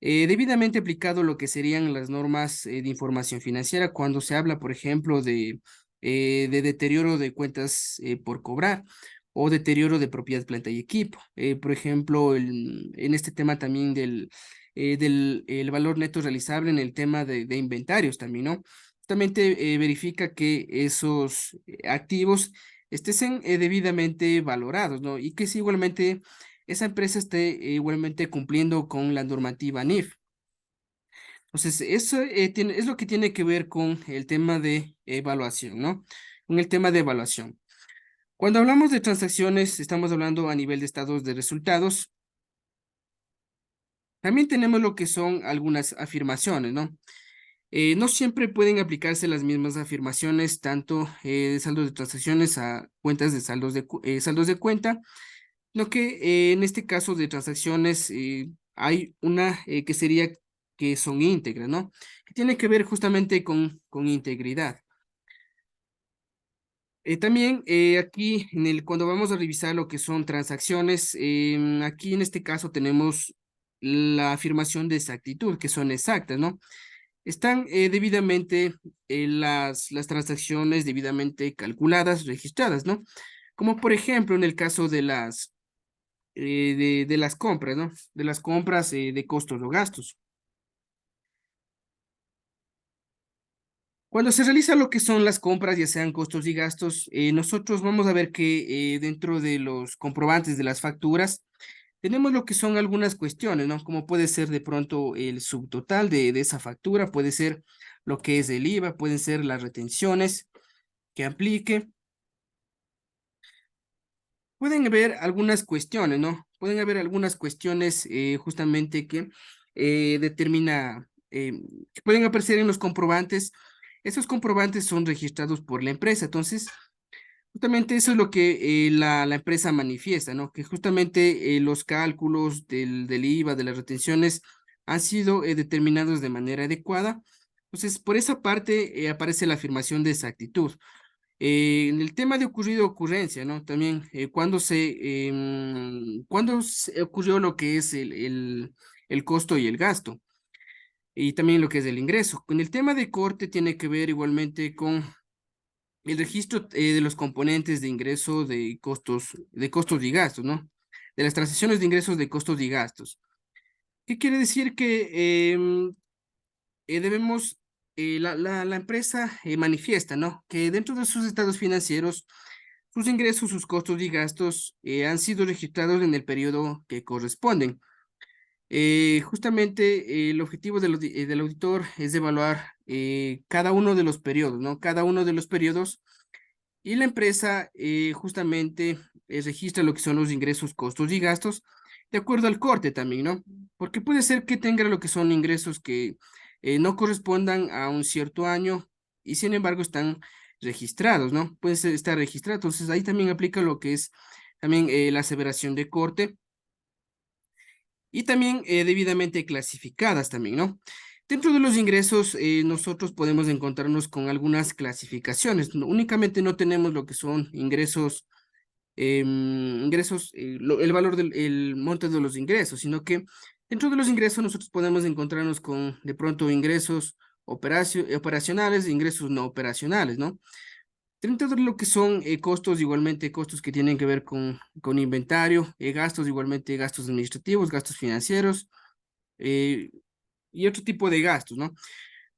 Debidamente aplicado lo que serían las normas de información financiera cuando se habla, por ejemplo, de deterioro de cuentas por cobrar o deterioro de propiedad, planta y equipo. Por ejemplo, en este tema también del el valor neto realizable en el tema de inventarios también, ¿no? Justamente verifica que esos activos estén debidamente valorados, ¿no? Y que si igualmente esa empresa esté igualmente cumpliendo con la normativa NIF. Entonces, eso es lo que tiene que ver con el tema de evaluación, ¿no? Con el tema de evaluación. Cuando hablamos de transacciones, estamos hablando a nivel de estados de resultados. También tenemos lo que son algunas afirmaciones, ¿no? No siempre pueden aplicarse las mismas afirmaciones, tanto de saldos de transacciones a cuentas de saldos de cuenta. Lo que en este caso de transacciones hay una que sería que son íntegras, ¿no? Que tiene que ver justamente con integridad. También aquí, cuando vamos a revisar lo que son transacciones, aquí en este caso tenemos la afirmación de exactitud, que son exactas, ¿no? Están debidamente las transacciones debidamente calculadas, registradas, ¿no? Como por ejemplo en el caso de las compras, ¿no? De las compras de costos o gastos. Cuando se realiza lo que son las compras, ya sean costos y gastos, nosotros vamos a ver que dentro de los comprobantes de las facturas, tenemos lo que son algunas cuestiones, ¿no? Como puede ser de pronto el subtotal de esa factura, puede ser lo que es el IVA, pueden ser las retenciones que aplique. Pueden haber algunas cuestiones, ¿no? Pueden haber algunas cuestiones justamente que que pueden aparecer en los comprobantes. Esos comprobantes son registrados por la empresa, entonces justamente eso es lo que la empresa manifiesta, ¿no? Que justamente los cálculos del IVA, de las retenciones, han sido determinados de manera adecuada. Entonces, por esa parte aparece la afirmación de exactitud. En el tema de ocurrido ocurrencia, ¿no? También, cuándo se ocurrió lo que es el costo y el gasto, y también lo que es el ingreso. Con el tema de corte tiene que ver igualmente con el registro de los componentes de ingreso de costos y gastos, ¿no? De las transacciones de ingresos de costos y gastos. ¿Qué quiere decir? Que debemos, la empresa manifiesta, ¿no? Que dentro de sus estados financieros, sus ingresos, sus costos y gastos han sido registrados en el periodo que corresponden. Justamente el objetivo del auditor es evaluar cada uno de los periodos, ¿no? Cada uno de los periodos, y la empresa justamente registra lo que son los ingresos, costos y gastos de acuerdo al corte también, ¿no? porque puede ser que tenga lo que son ingresos que no correspondan a un cierto año y sin embargo están registrados, ¿no? Puede estar registrado, entonces ahí también aplica lo que es también la aseveración de corte y también debidamente clasificadas también, ¿no? Dentro de los ingresos, nosotros podemos encontrarnos con algunas clasificaciones. Únicamente no tenemos lo que son ingresos, el valor del el monto de los ingresos, sino que dentro de los ingresos nosotros podemos encontrarnos con de pronto ingresos operacionales e ingresos no operacionales, ¿no? Dentro de lo que son costos, igualmente costos que tienen que ver con inventario, gastos, igualmente gastos administrativos, gastos financieros eh, y otro tipo de gastos, ¿no?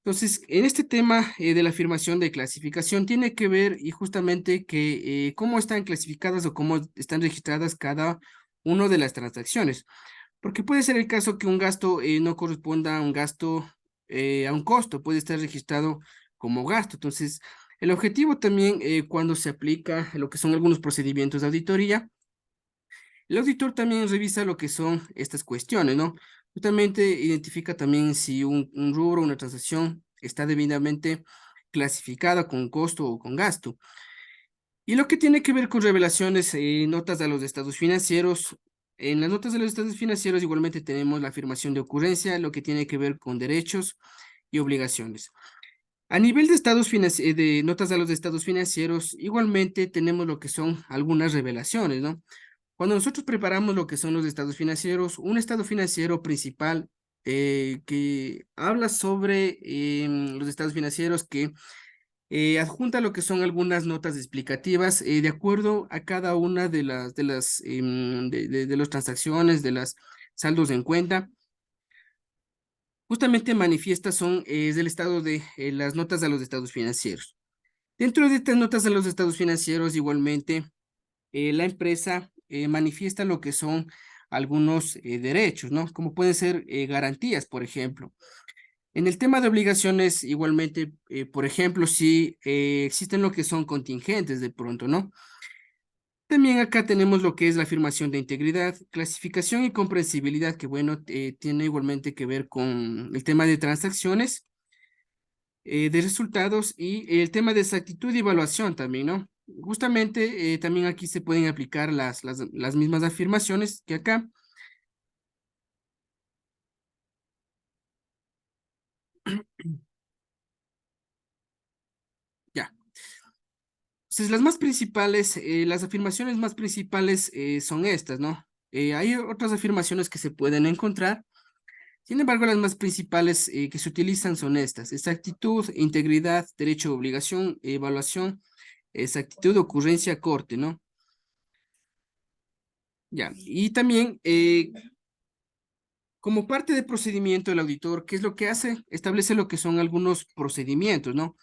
Entonces, en este tema de la afirmación de clasificación tiene que ver y justamente que cómo están clasificadas o cómo están registradas cada una de las transacciones, porque puede ser el caso que un gasto no corresponda a un gasto, a un costo, puede estar registrado como gasto. Entonces, el objetivo también cuando se aplica lo que son algunos procedimientos de auditoría, el auditor también revisa lo que son estas cuestiones, ¿no? Justamente identifica también si un rubro, una transacción está debidamente clasificada con costo o con gasto. Y lo que tiene que ver con revelaciones, notas de los estados financieros. En las notas de los estados financieros igualmente tenemos la afirmación de ocurrencia, lo que tiene que ver con derechos y obligaciones. A nivel de de notas de los estados financieros, igualmente tenemos lo que son algunas revelaciones, ¿no? Cuando nosotros preparamos lo que son los estados financieros, un estado financiero principal que habla sobre los estados financieros que adjunta lo que son algunas notas explicativas de acuerdo a cada una de las transacciones, de las saldos en cuenta. Justamente manifiesta son del estado de las notas de los estados financieros. Dentro de estas notas de los estados financieros, igualmente, la empresa manifiesta lo que son algunos derechos, ¿no? Como pueden ser garantías, por ejemplo. En el tema de obligaciones, igualmente, por ejemplo, si existen lo que son contingentes de pronto, ¿no? También acá tenemos lo que es la afirmación de integridad, clasificación y comprensibilidad, que bueno, tiene igualmente que ver con el tema de transacciones, de resultados y el tema de exactitud y evaluación también, ¿no? Justamente también aquí se pueden aplicar las mismas afirmaciones que acá. Ya. Entonces, las más principales, las afirmaciones más principales son estas, ¿no? Hay otras afirmaciones que se pueden encontrar. Sin embargo, las más principales que se utilizan son estas: exactitud, integridad, derecho, obligación, evaluación, exactitud, ocurrencia, corte, ¿no? Ya. Y también, como parte del procedimiento, el auditor, ¿qué es lo que hace? Establece lo que son algunos procedimientos, ¿no?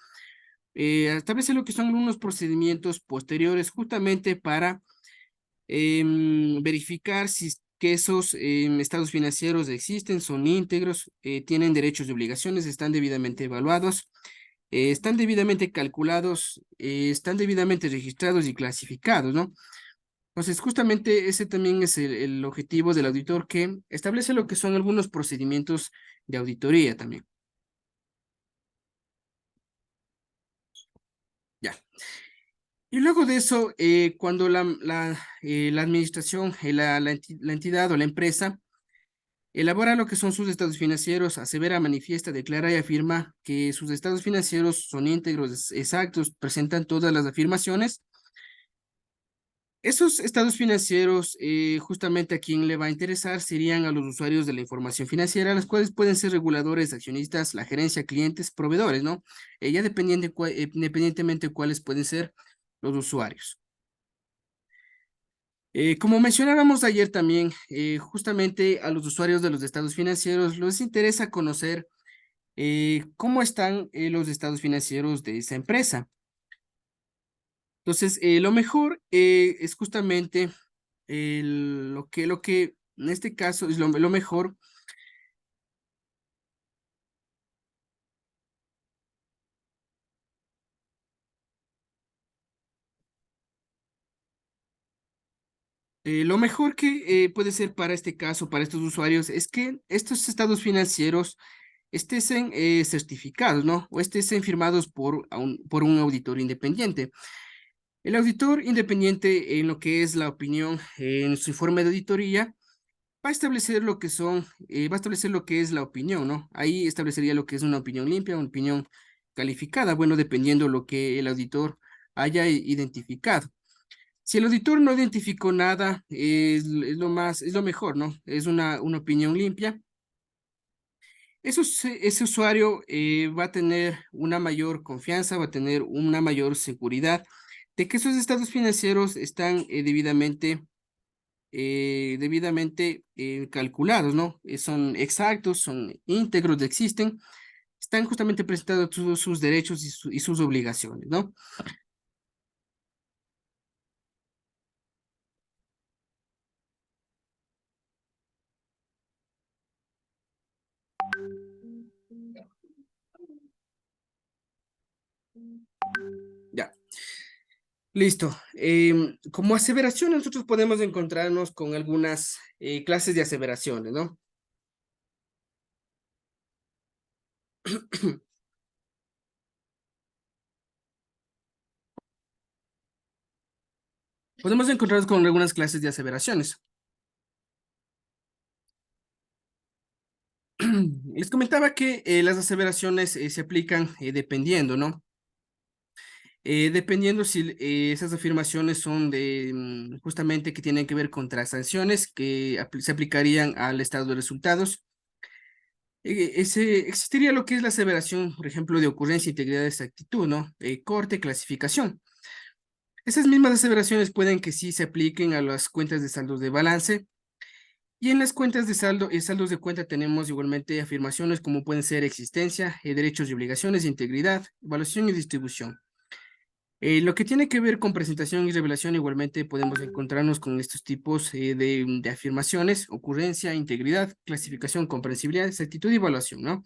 Establece lo que son algunos procedimientos posteriores justamente para verificar si es que esos estados financieros existen, son íntegros, tienen derechos y obligaciones, están debidamente evaluados, están debidamente calculados, están debidamente registrados y clasificados, ¿no? Entonces, justamente ese también es el objetivo del auditor que establece lo que son algunos procedimientos de auditoría también. Ya. Y luego de eso, cuando la administración, la entidad o la empresa elabora lo que son sus estados financieros, asevera, manifiesta, declara y afirma que sus estados financieros son íntegros, exactos, presentan todas las afirmaciones. Esos estados financieros, justamente a quien le va a interesar serían a los usuarios de la información financiera, las cuales pueden ser reguladores, accionistas, la gerencia, clientes, proveedores, ¿no? Ya independientemente de cuáles pueden ser los usuarios. Como mencionábamos ayer también, justamente a los usuarios de los estados financieros les interesa conocer cómo están los estados financieros de esa empresa. Entonces, lo mejor es justamente lo que en este caso es lo mejor. Lo mejor que puede ser para este caso, para estos usuarios, es que estos estados financieros estén certificados, ¿no? O estén firmados por un auditor independiente. El auditor independiente en lo que es la opinión, en su informe de auditoría, va a establecer lo que son, va a establecer lo que es la opinión, ¿no? Ahí establecería lo que es una opinión limpia, una opinión calificada, bueno, dependiendo lo que el auditor haya identificado. Si el auditor no identificó nada, es lo mejor, ¿no? Es una opinión limpia. Ese usuario va a tener una mayor confianza, va a tener una mayor seguridad de que esos estados financieros están debidamente calculados, ¿no? Son exactos, son íntegros, existen, están justamente presentados todos sus derechos y sus obligaciones, ¿no? Ya, listo. Como aseveración, nosotros podemos encontrarnos con algunas clases de aseveraciones, ¿no? Podemos encontrarnos con algunas clases de aseveraciones. Les comentaba que las aseveraciones se aplican dependiendo, ¿no? Dependiendo si esas afirmaciones son justamente que tienen que ver con transacciones que se aplicarían al estado de resultados. Existiría lo que es la aseveración, por ejemplo, de ocurrencia, integridad, exactitud, ¿no? Corte, clasificación. Esas mismas aseveraciones pueden que sí se apliquen a las cuentas de saldos de balance. Y en las cuentas de saldo y saldos de cuenta tenemos igualmente afirmaciones como pueden ser existencia, derechos y obligaciones, integridad, evaluación y distribución. Lo que tiene que ver con presentación y revelación, igualmente podemos encontrarnos con estos tipos de afirmaciones: ocurrencia, integridad, clasificación, comprensibilidad, exactitud y evaluación, ¿no?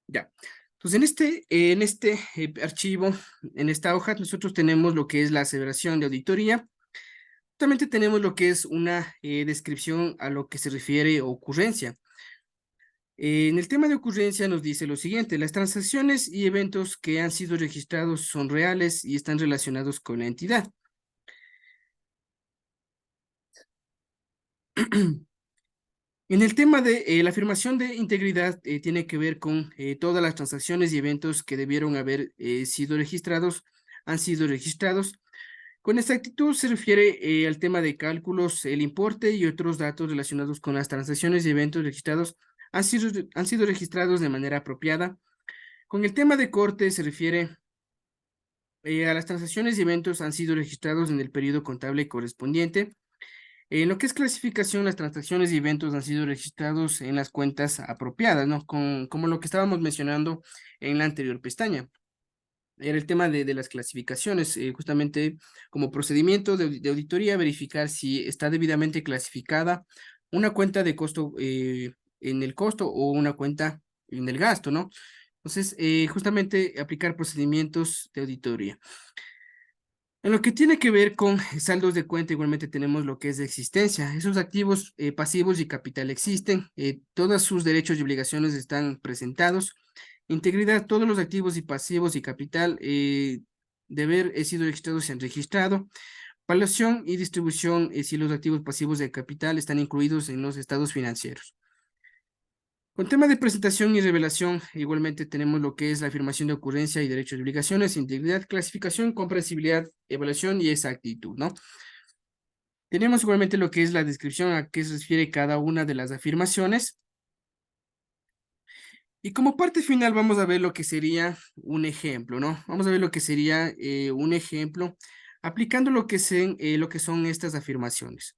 Ya. Entonces, en este archivo, en esta hoja, nosotros tenemos lo que es la aseveración de auditoría. Justamente tenemos lo que es una descripción a lo que se refiere ocurrencia. En el tema de ocurrencia nos dice lo siguiente: las transacciones y eventos que han sido registrados son reales y están relacionados con la entidad. En el tema de la afirmación de integridad, tiene que ver con todas las transacciones y eventos que debieron haber sido registrados, han sido registrados. Con exactitud se refiere al tema de cálculos, el importe y otros datos relacionados con las transacciones y eventos registrados han sido registrados de manera apropiada. Con el tema de corte se refiere a las transacciones y eventos han sido registrados en el periodo contable correspondiente. En lo que es clasificación, las transacciones y eventos han sido registrados en las cuentas apropiadas, ¿no? Como lo que estábamos mencionando en la anterior pestaña. Era el tema de las clasificaciones, justamente como procedimiento de auditoría, verificar si está debidamente clasificada una cuenta de costo en el costo o una cuenta en el gasto, ¿no? Entonces, justamente aplicar procedimientos de auditoría. En lo que tiene que ver con saldos de cuenta, igualmente tenemos lo que es de existencia. Esos activos, pasivos y capital existen. Todos sus derechos y obligaciones están presentados. Integridad: todos los activos y pasivos y capital de haber sido registrados se han registrado. Valuación y distribución: si los activos pasivos de capital están incluidos en los estados financieros. Con tema de presentación y revelación, igualmente tenemos lo que es la afirmación de ocurrencia y derechos y obligaciones, integridad, clasificación, comprensibilidad, evaluación y exactitud, ¿no? Tenemos igualmente lo que es la descripción a qué se refiere cada una de las afirmaciones. Y como parte final vamos a ver lo que sería un ejemplo, ¿no? Vamos a ver lo que sería un ejemplo aplicando lo que son estas afirmaciones.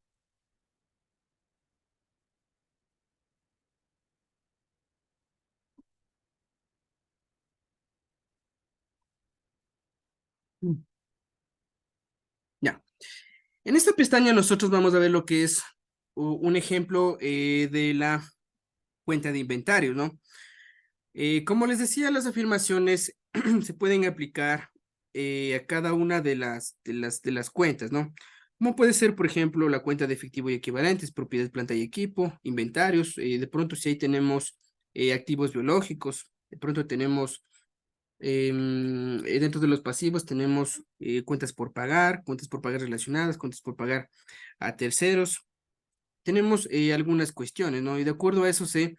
Mm. Ya. En esta pestaña nosotros vamos a ver lo que es un ejemplo de la cuenta de inventario, ¿no? Como les decía, las afirmaciones se pueden aplicar a cada una de las cuentas, ¿no? Como puede ser, por ejemplo, la cuenta de efectivo y equivalentes, propiedad, planta y equipo, inventarios, de pronto si ahí tenemos activos biológicos, de pronto tenemos dentro de los pasivos tenemos cuentas por pagar relacionadas, cuentas por pagar a terceros. Tenemos algunas cuestiones, ¿no? Y de acuerdo a eso se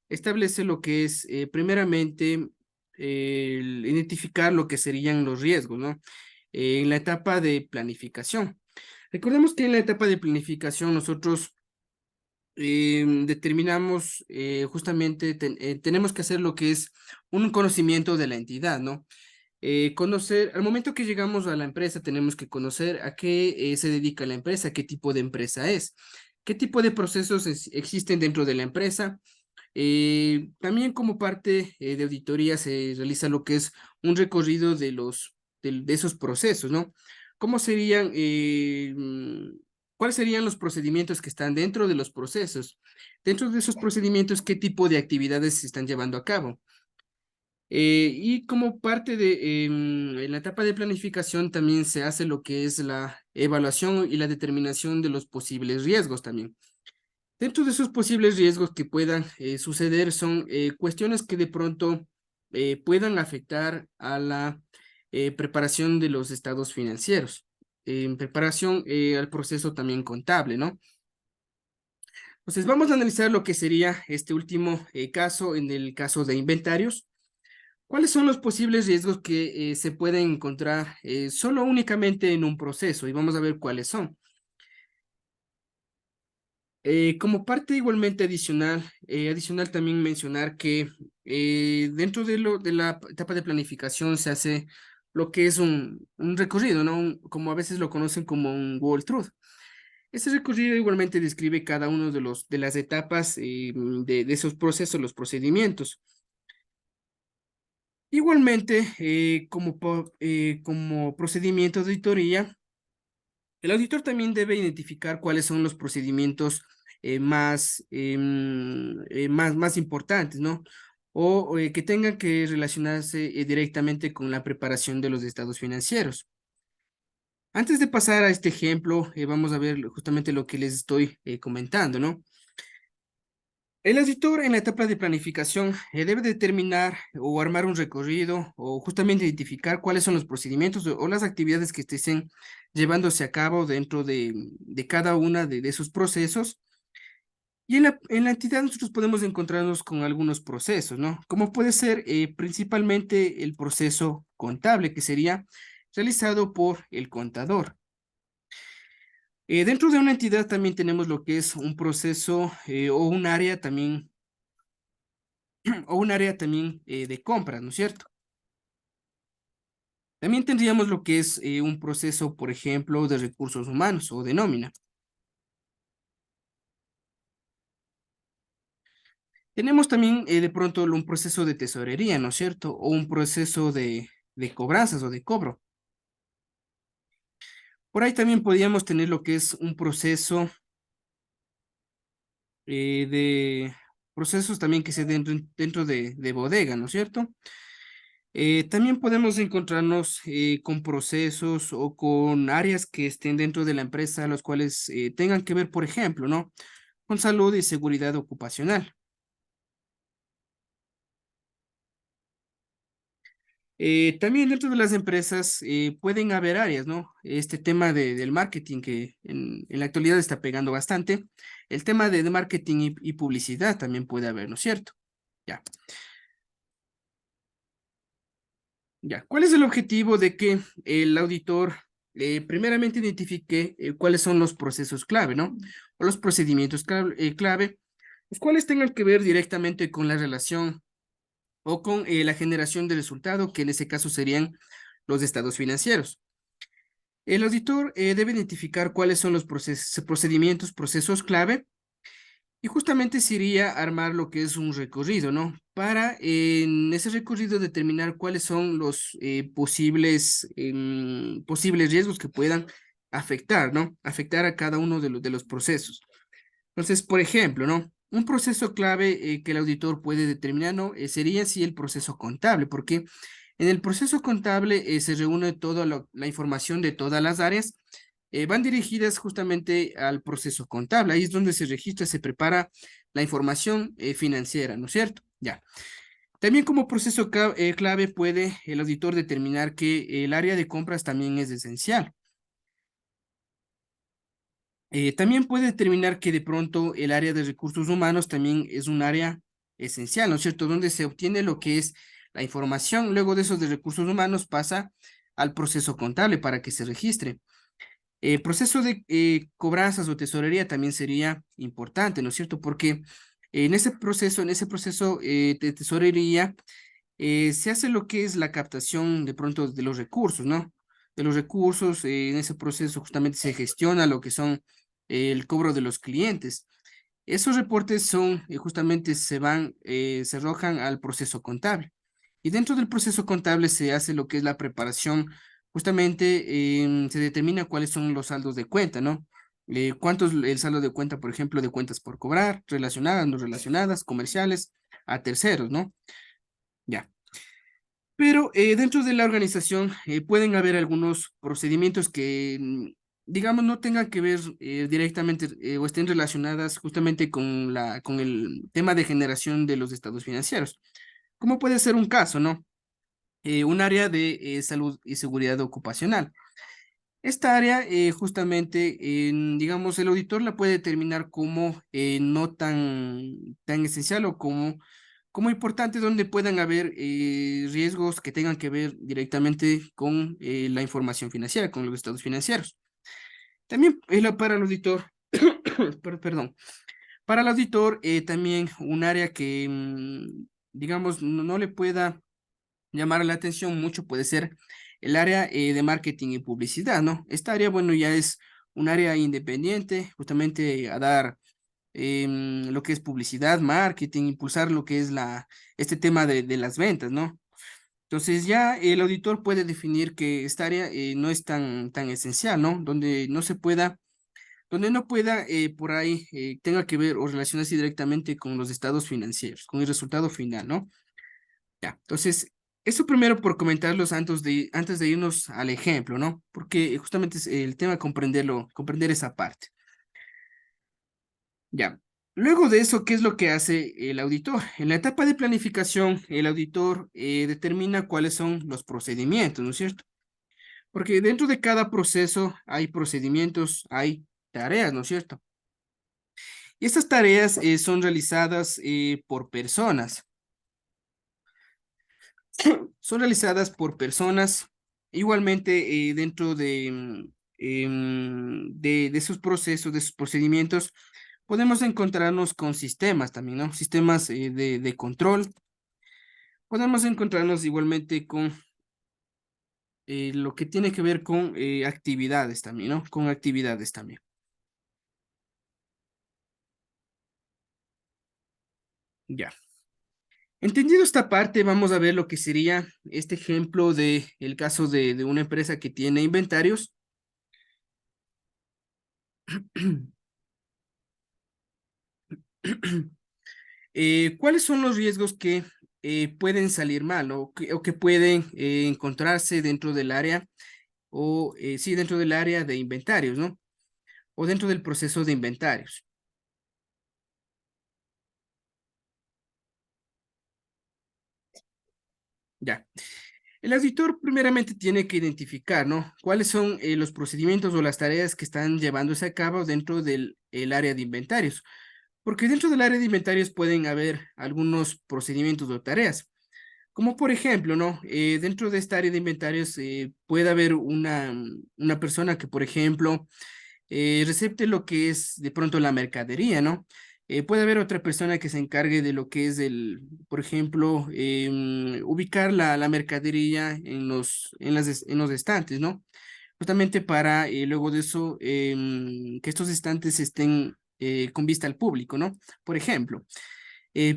establece lo que es, primeramente, el identificar lo que serían los riesgos, ¿no? En la etapa de planificación. Recordemos que en la etapa de planificación nosotros determinamos justamente, tenemos que hacer lo que es un conocimiento de la entidad, ¿no? Conocer, al momento que llegamos a la empresa, tenemos que conocer a qué se dedica la empresa, qué tipo de empresa es, qué tipo de procesos existen dentro de la empresa. También como parte de auditoría se realiza lo que es un recorrido de esos procesos, ¿no? ¿Cómo serían, cuáles serían los procedimientos que están dentro de los procesos? Dentro de esos procedimientos, ¿qué tipo de actividades se están llevando a cabo? Y como parte de en la etapa de planificación también se hace lo que es la evaluación y la determinación de los posibles riesgos también. Dentro de esos posibles riesgos que puedan suceder son cuestiones que de pronto puedan afectar a la preparación de los estados financieros, en preparación al proceso también contable, ¿no? Entonces vamos a analizar lo que sería este último caso, en el caso de inventarios. ¿Cuáles son los posibles riesgos que se pueden encontrar solo únicamente en un proceso? Y vamos a ver cuáles son. Como parte igualmente adicional también mencionar que dentro de la etapa de planificación se hace lo que es un recorrido, ¿no? Como a veces lo conocen como un Google Truth. Ese recorrido igualmente describe cada uno de las etapas de esos procesos, los procedimientos. Igualmente, como procedimiento de auditoría, el auditor también debe identificar cuáles son los procedimientos más importantes, ¿no? O que tengan que relacionarse directamente con la preparación de los estados financieros. Antes de pasar a este ejemplo, vamos a ver justamente lo que les estoy comentando, ¿no? El auditor en la etapa de planificación debe determinar o armar un recorrido o justamente identificar cuáles son los procedimientos o las actividades que estén llevándose a cabo dentro de cada una de esos procesos. Y en la entidad nosotros podemos encontrarnos con algunos procesos, ¿no? Como puede ser principalmente el proceso contable, que sería realizado por el contador. Dentro de una entidad también tenemos lo que es un proceso o un área también de compras, ¿no es cierto? También tendríamos lo que es un proceso, por ejemplo, de recursos humanos o de nómina. Tenemos también de pronto un proceso de tesorería, ¿no es cierto? O un proceso de cobranzas o de cobro. Por ahí también podríamos tener lo que es un proceso de procesos también que se den dentro de bodega, ¿no es cierto? También podemos encontrarnos con procesos o con áreas que estén dentro de la empresa, los cuales tengan que ver, por ejemplo, ¿no? Con salud y seguridad ocupacional. También dentro de las empresas pueden haber áreas, ¿no? Este tema del marketing que en la actualidad está pegando bastante. El tema de marketing y publicidad también puede haber, ¿no es cierto? Ya, ya. ¿Cuál es el objetivo de que el auditor primeramente identifique cuáles son los procesos clave, ¿no? O los procedimientos clave, los cuales tengan que ver directamente con la relación o con la generación de resultado, que en ese caso serían los estados financieros. El auditor debe identificar cuáles son los procedimientos, procesos clave, y justamente sería armar lo que es un recorrido, ¿no? Para en ese recorrido determinar cuáles son los posibles riesgos que puedan afectar, ¿no? Afectar a cada uno de los procesos. Entonces, por ejemplo, ¿no? Un proceso clave que el auditor puede determinar, ¿no? Sería sí el proceso contable, porque En el proceso contable se reúne toda la información de todas las áreas, van dirigidas justamente al proceso contable. Ahí es donde se registra, se prepara la información financiera, ¿no es cierto? Ya. También como proceso clave puede el auditor determinar que el área de compras también es esencial. También puede determinar que de pronto el área de recursos humanos también es un área esencial, ¿no es cierto? Donde se obtiene lo que es la información. Luego de esos de recursos humanos pasa al proceso contable para que se registre. El proceso de cobranzas o tesorería también sería importante, ¿no es cierto? Porque en ese proceso de tesorería, se hace lo que es la captación de pronto de los recursos, ¿no? De los recursos, en ese proceso justamente se gestiona lo que son el cobro de los clientes. Esos reportes son, justamente se arrojan al proceso contable. Y dentro del proceso contable se hace lo que es la preparación, justamente se determina cuáles son los saldos de cuenta, ¿no? Cuánto es el saldo de cuenta, por ejemplo, de cuentas por cobrar, relacionadas, no relacionadas, comerciales, a terceros, ¿no? Ya. Pero dentro de la organización pueden haber algunos procedimientos que, digamos, no tengan que ver directamente o estén relacionadas justamente con el tema de generación de los estados financieros. Como puede ser un caso, ¿no? Un área de salud y seguridad ocupacional. Esta área, justamente, digamos, el auditor la puede determinar como no tan esencial o como importante, donde puedan haber riesgos que tengan que ver directamente con la información financiera, con los estados financieros. También para el auditor, perdón, para el auditor también un área que, digamos, no le pueda llamar la atención mucho puede ser el área de marketing y publicidad, ¿no? Esta área, bueno, ya es un área independiente, justamente a dar lo que es publicidad, marketing, impulsar lo que es este tema de las ventas, ¿no? Entonces ya el auditor puede definir que esta área no es tan esencial, ¿no? Donde no pueda por ahí tenga que ver o relacionarse directamente con los estados financieros, con el resultado final, ¿no? Ya, entonces, eso primero por comentarlos antes de irnos al ejemplo, ¿no? Porque justamente es el tema comprender esa parte. Ya. Luego de eso, ¿qué es lo que hace el auditor? En la etapa de planificación, el auditor determina cuáles son los procedimientos, ¿no es cierto? Porque dentro de cada proceso hay procedimientos, hay tareas, ¿no es cierto? Y estas tareas son realizadas por personas. Son realizadas por personas. Igualmente, dentro de esos procesos, de esos procedimientos, podemos encontrarnos con sistemas también, ¿no? Sistemas de control. Podemos encontrarnos igualmente con lo que tiene que ver con actividades también, ¿no? Con actividades también. Ya. Entendido esta parte, vamos a ver lo que sería este ejemplo de el caso de una empresa que tiene inventarios. ¿Cuáles son los riesgos que pueden salir mal o que pueden encontrarse dentro del área o sí, dentro del área de inventarios, ¿no? O dentro del proceso de inventarios. Ya. El auditor primeramente tiene que identificar, ¿no? ¿Cuáles son los procedimientos o las tareas que están llevándose a cabo dentro del el área de inventarios? Porque dentro del área de inventarios pueden haber algunos procedimientos o tareas. Como por ejemplo, ¿no? Dentro de esta área de inventarios puede haber una persona que, por ejemplo, recepte lo que es de pronto la mercadería, ¿no? Puede haber otra persona que se encargue de lo que es por ejemplo, ubicar la mercadería en los estantes, ¿no? Justamente para luego de eso, que estos estantes estén con vista al público, ¿no? Por ejemplo.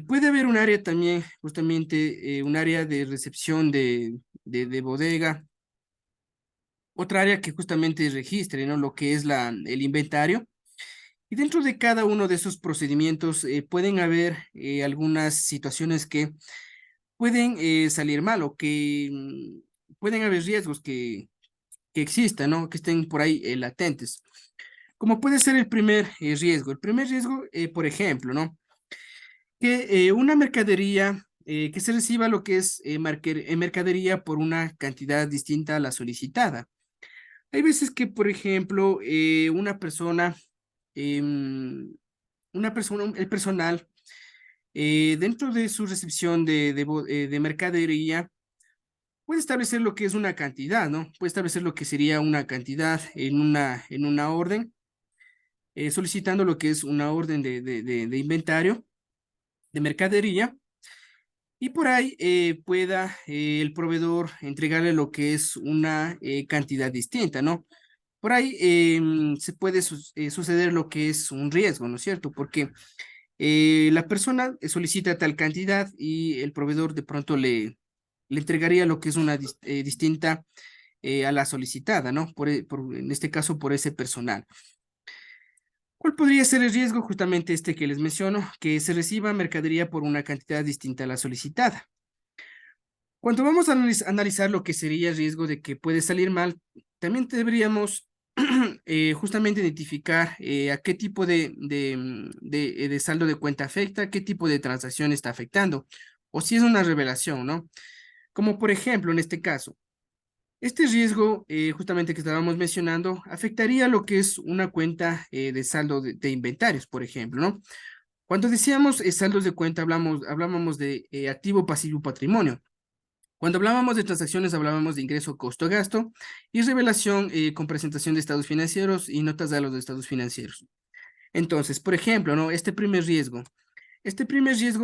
Puede haber un área también, justamente, un área de recepción de bodega, otra área que justamente registre, ¿no? Lo que es el inventario. Y dentro de cada uno de esos procedimientos pueden haber algunas situaciones que pueden salir mal o que pueden haber riesgos que existan, ¿no? Que estén por ahí latentes. Como puede ser el primer riesgo. El primer riesgo, por ejemplo, ¿no? Que una mercadería, que se reciba lo que es mercadería por una cantidad distinta a la solicitada. Hay veces que, por ejemplo, el personal, dentro de su recepción de mercadería, puede establecer lo que es una cantidad, ¿no? Puede establecer lo que sería una cantidad en una orden, solicitando lo que es una orden de inventario, de mercadería, y por ahí pueda el proveedor entregarle lo que es una cantidad distinta, ¿no? Por ahí se puede suceder lo que es un riesgo, ¿no es cierto? Porque la persona solicita tal cantidad y el proveedor de pronto le entregaría lo que es una distinta a la solicitada, ¿no? En este caso, por ese personal. ¿Cuál podría ser el riesgo? Justamente este que les menciono, que se reciba mercadería por una cantidad distinta a la solicitada. Cuando vamos a analizar lo que sería el riesgo de que puede salir mal, también deberíamos justamente identificar a qué tipo de saldo de cuenta afecta, qué tipo de transacción está afectando, o si es una revelación, ¿no? Como por ejemplo, en este caso, este riesgo justamente que estábamos mencionando afectaría lo que es una cuenta de saldo de inventarios, por ejemplo, ¿no? Cuando decíamos saldos de cuenta, hablábamos de activo, pasivo, patrimonio. Cuando hablábamos de transacciones, hablábamos de ingreso, costo, gasto y revelación con presentación de estados financieros y notas de los de estados financieros. Entonces, por ejemplo, ¿no? Este primer riesgo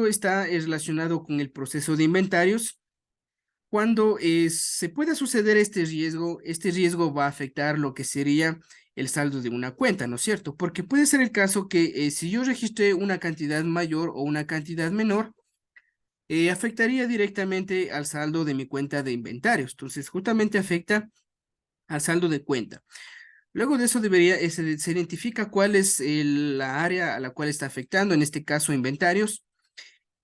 está relacionado con el proceso de inventarios. Cuando se pueda suceder este riesgo va a afectar lo que sería el saldo de una cuenta, ¿no es cierto? Porque puede ser el caso que si yo registré una cantidad mayor o una cantidad menor, afectaría directamente al saldo de mi cuenta de inventarios. Entonces, justamente afecta al saldo de cuenta. Luego de eso se identifica cuál es la área a la cual está afectando, en este caso inventarios.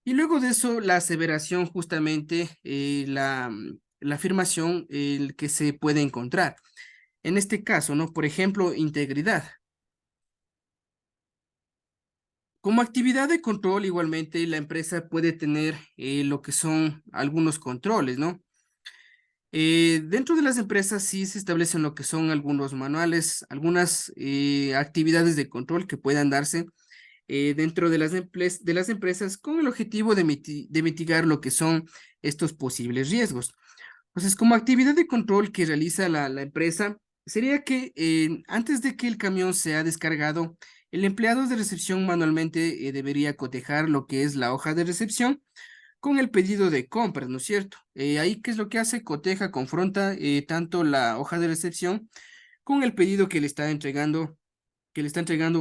Y luego de eso, la aseveración, justamente la afirmación que se puede encontrar. En este caso, ¿no? Por ejemplo, integridad. Como actividad de control, igualmente, la empresa puede tener lo que son algunos controles, ¿no? Dentro de las empresas sí se establecen lo que son algunos manuales, algunas actividades de control que puedan darse dentro de de las empresas con el objetivo de mitigar lo que son estos posibles riesgos. Entonces, como actividad de control que realiza la empresa, sería que antes de que el camión sea descargado, el empleado de recepción manualmente debería cotejar lo que es la hoja de recepción con el pedido de compras, ¿no es cierto? Ahí, ¿qué es lo que hace? Coteja, confronta tanto la hoja de recepción con el pedido que le está entregando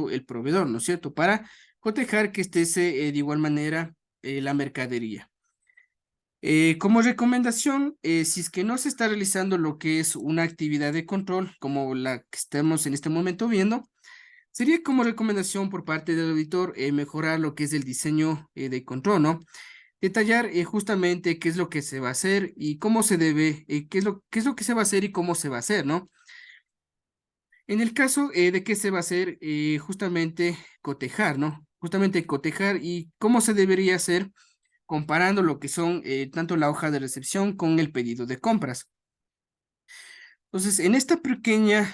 el proveedor, ¿no es cierto? Para cotejar que esté de igual manera la mercadería. Como recomendación, si es que no se está realizando lo que es una actividad de control como la que estamos en este momento viendo, sería como recomendación por parte del auditor mejorar lo que es el diseño de control, ¿no? Detallar justamente qué es lo que se va a hacer y cómo se debe, qué es lo que se va a hacer y cómo se va a hacer, ¿no? En el caso de qué se va a hacer, justamente cotejar, ¿no? Justamente cotejar y cómo se debería hacer comparando lo que son tanto la hoja de recepción con el pedido de compras. Entonces, en esta pequeña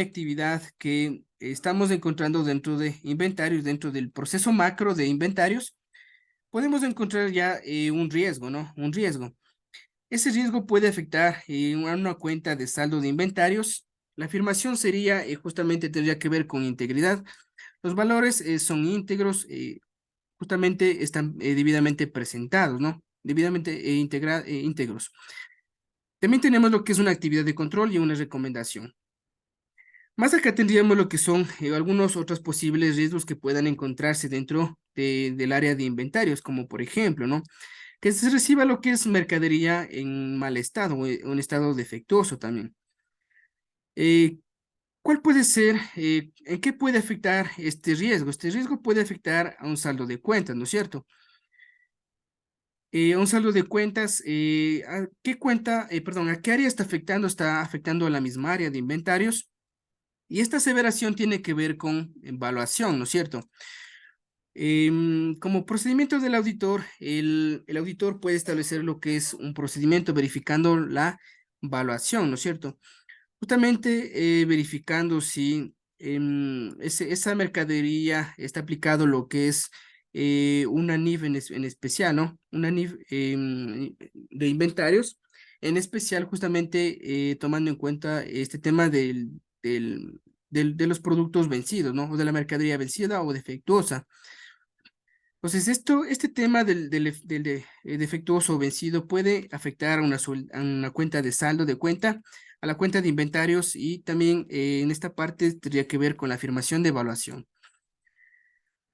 actividad que estamos encontrando dentro de inventarios, dentro del proceso macro de inventarios, podemos encontrar ya un riesgo, ¿no? Un riesgo. Ese riesgo puede afectar a una cuenta de saldo de inventarios. La afirmación sería, justamente tendría que ver con integridad. Los valores son íntegros, justamente están debidamente presentados, ¿no? Debidamente íntegros. También tenemos lo que es una actividad de control y una recomendación. Más acá tendríamos lo que son algunos otros posibles riesgos que puedan encontrarse dentro del área de inventarios, como por ejemplo, ¿no? Que se reciba lo que es mercadería en mal estado o en estado defectuoso también. Eh, ¿Cuál puede ser, en qué puede afectar este riesgo? Este riesgo puede afectar a un saldo de cuentas, ¿no es cierto? Un saldo de cuentas, ¿a qué cuenta, perdón, a qué área está afectando? Está afectando a la misma área de inventarios. Y esta aseveración tiene que ver con evaluación, ¿no es cierto? Como procedimiento del auditor, el auditor puede establecer lo que es un procedimiento verificando la evaluación, ¿no es cierto? Justamente verificando si esa mercadería está aplicado lo que es una NIF en especial, ¿no? Una NIF de inventarios, en especial justamente tomando en cuenta este tema de los productos vencidos, ¿no? O de la mercadería vencida o defectuosa. Entonces, este tema defectuoso o vencido puede afectar a una cuenta de saldo de cuenta, a la cuenta de inventarios y también en esta parte tendría que ver con la afirmación de evaluación.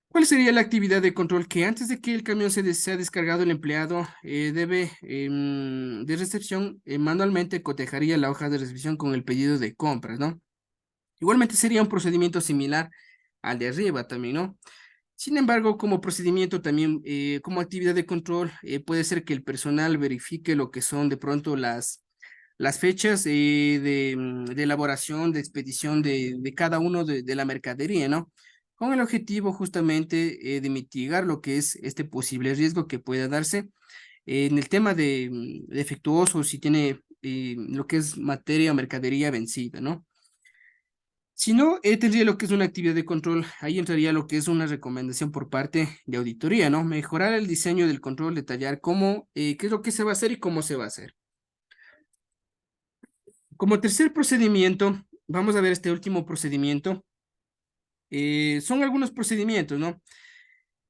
¿Cuál sería la actividad de control que antes de que el camión sea descargado el empleado de recepción manualmente cotejaría la hoja de recepción con el pedido de compras, ¿no? Igualmente sería un procedimiento similar al de arriba también, ¿no? Sin embargo, como procedimiento también, como actividad de control, puede ser que el personal verifique lo que son de pronto las fechas de elaboración, de expedición de cada uno de la mercadería, ¿no? Con el objetivo justamente de mitigar lo que es este posible riesgo que pueda darse en el tema de defectuoso, si tiene lo que es materia o mercadería vencida, ¿no? Si no, tendría lo que es una actividad de control. Ahí entraría lo que es una recomendación por parte de auditoría, ¿no? Mejorar el diseño del control, detallar cómo, qué es lo que se va a hacer y cómo se va a hacer. Como tercer procedimiento, vamos a ver este último procedimiento. Son algunos procedimientos, ¿no?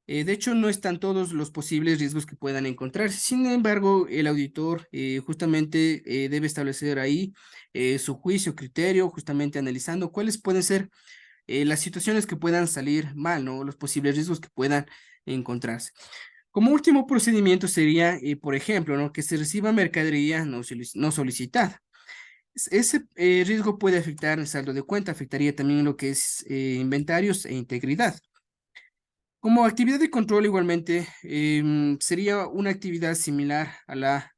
De hecho, no están todos los posibles riesgos que puedan encontrarse. Sin embargo, el auditor justamente debe establecer ahí su juicio, criterio, justamente analizando cuáles pueden ser las situaciones que puedan salir mal, ¿no? Los posibles riesgos que puedan encontrarse. Como último procedimiento sería, por ejemplo, ¿no? Que se reciba mercadería no solicitada. Ese riesgo puede afectar el saldo de cuenta, afectaría también lo que es inventarios e integridad. Como actividad de control igualmente sería una actividad similar a la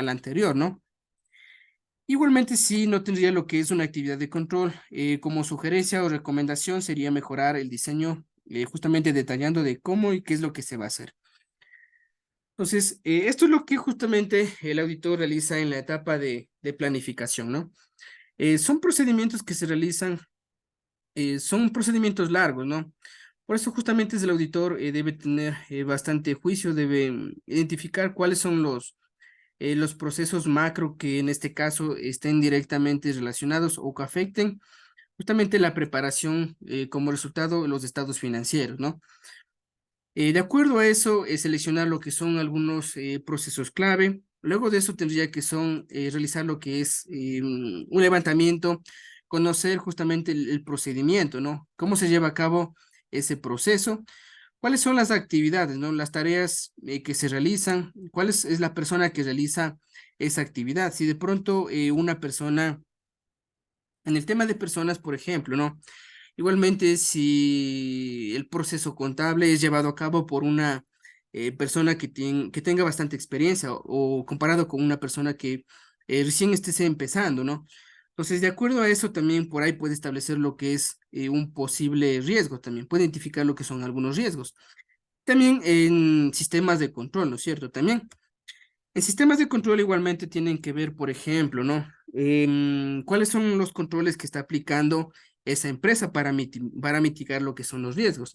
anterior, ¿no? Igualmente, sí, no tendría lo que es una actividad de control. Como sugerencia o recomendación sería mejorar el diseño, justamente detallando de cómo y qué es lo que se va a hacer. Entonces, esto es lo que justamente el auditor realiza en la etapa de planificación, ¿no? Son procedimientos que se realizan, son procedimientos largos, ¿no? Por eso justamente el auditor debe tener bastante juicio, debe identificar cuáles son los procesos macro que en este caso estén directamente relacionados o que afecten justamente la preparación como resultado de los estados financieros, ¿no? De acuerdo a eso, seleccionar lo que son algunos procesos clave. Luego de eso tendría que realizar lo que es un levantamiento, conocer justamente el procedimiento, ¿no? Cómo se lleva a cabo ese proceso, cuáles son las actividades, ¿no? Las tareas que se realizan, es la persona que realiza esa actividad. Si de pronto una persona, en el tema de personas, por ejemplo, ¿no? Igualmente, si el proceso contable es llevado a cabo por una persona que tenga bastante experiencia o comparado con una persona que recién esté empezando, ¿no? Entonces, de acuerdo a eso, también por ahí puede establecer lo que es un posible riesgo, también puede identificar lo que son algunos riesgos. También en sistemas de control, ¿no es cierto? También en sistemas de control igualmente tienen que ver, por ejemplo, ¿no? ¿Cuáles son los controles que está aplicando esa empresa para mitigar lo que son los riesgos?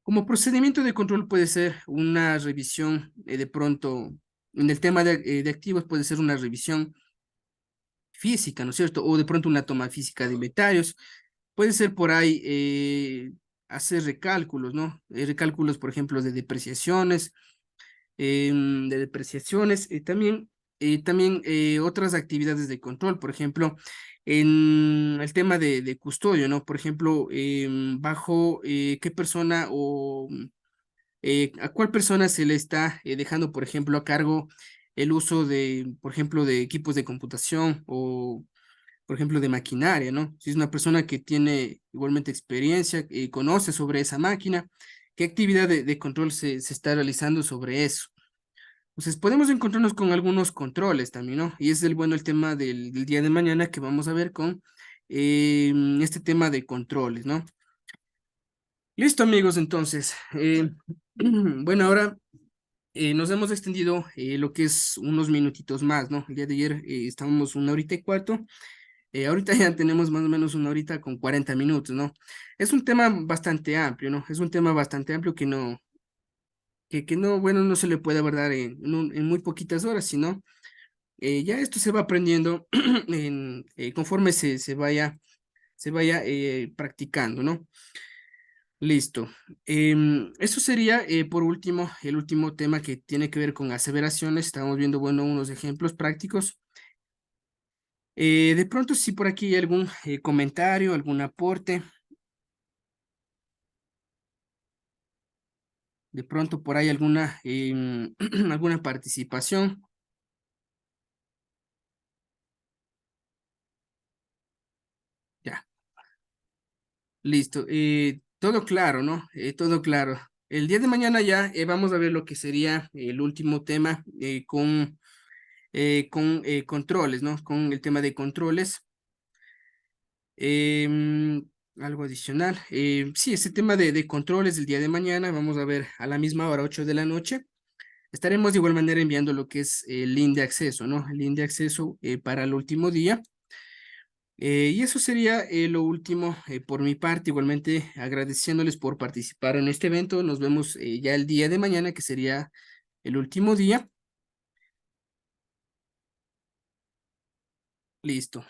Como procedimiento de control puede ser una revisión, de pronto, en el tema de activos puede ser una revisión física, ¿no es cierto? O de pronto una toma física de inventarios. Puede ser por ahí hacer recálculos, ¿no? Recálculos, por ejemplo, de depreciaciones, también otras actividades de control, por ejemplo, en el tema de custodio, ¿no? Por ejemplo, bajo qué persona o a cuál persona se le está dejando, por ejemplo, a cargo el uso por ejemplo, de equipos de computación o, por ejemplo, de maquinaria, ¿no? Si es una persona que tiene igualmente experiencia, conoce sobre esa máquina, ¿qué actividad de control se está realizando sobre eso? Entonces, podemos encontrarnos con algunos controles también, ¿no? Y es el bueno el tema del día de mañana que vamos a ver con este tema de controles, ¿no? Listo, amigos, entonces. Bueno, ahora nos hemos extendido lo que es unos minutitos más, ¿no? El día de ayer estábamos 1 hora y cuarto. Ahorita ya tenemos más o menos 1 hora con 40 minutos, ¿no? Es un tema bastante amplio, ¿no? Es un tema bastante amplio que no, bueno, no se le puede abordar en muy poquitas horas, sino ya esto se va aprendiendo conforme se vaya practicando, ¿no? Listo. Eso sería, por último, el último tema que tiene que ver con aseveraciones. Estamos viendo, bueno, unos ejemplos prácticos. De pronto, si por aquí hay algún comentario, algún aporte, de pronto por ahí alguna, alguna participación. Ya, listo. Todo claro, ¿no? Todo claro. El día de mañana ya vamos a ver lo que sería el último tema con controles, ¿no? Con el tema de controles. Algo adicional. Sí, ese tema de controles del día de mañana, vamos a ver a la misma hora, 8 de la noche. Estaremos de igual manera enviando lo que es el link de acceso, ¿no? El link de acceso para el último día. Y eso sería lo último por mi parte, igualmente agradeciéndoles por participar en este evento. Nos vemos ya el día de mañana, que sería el último día. Listo.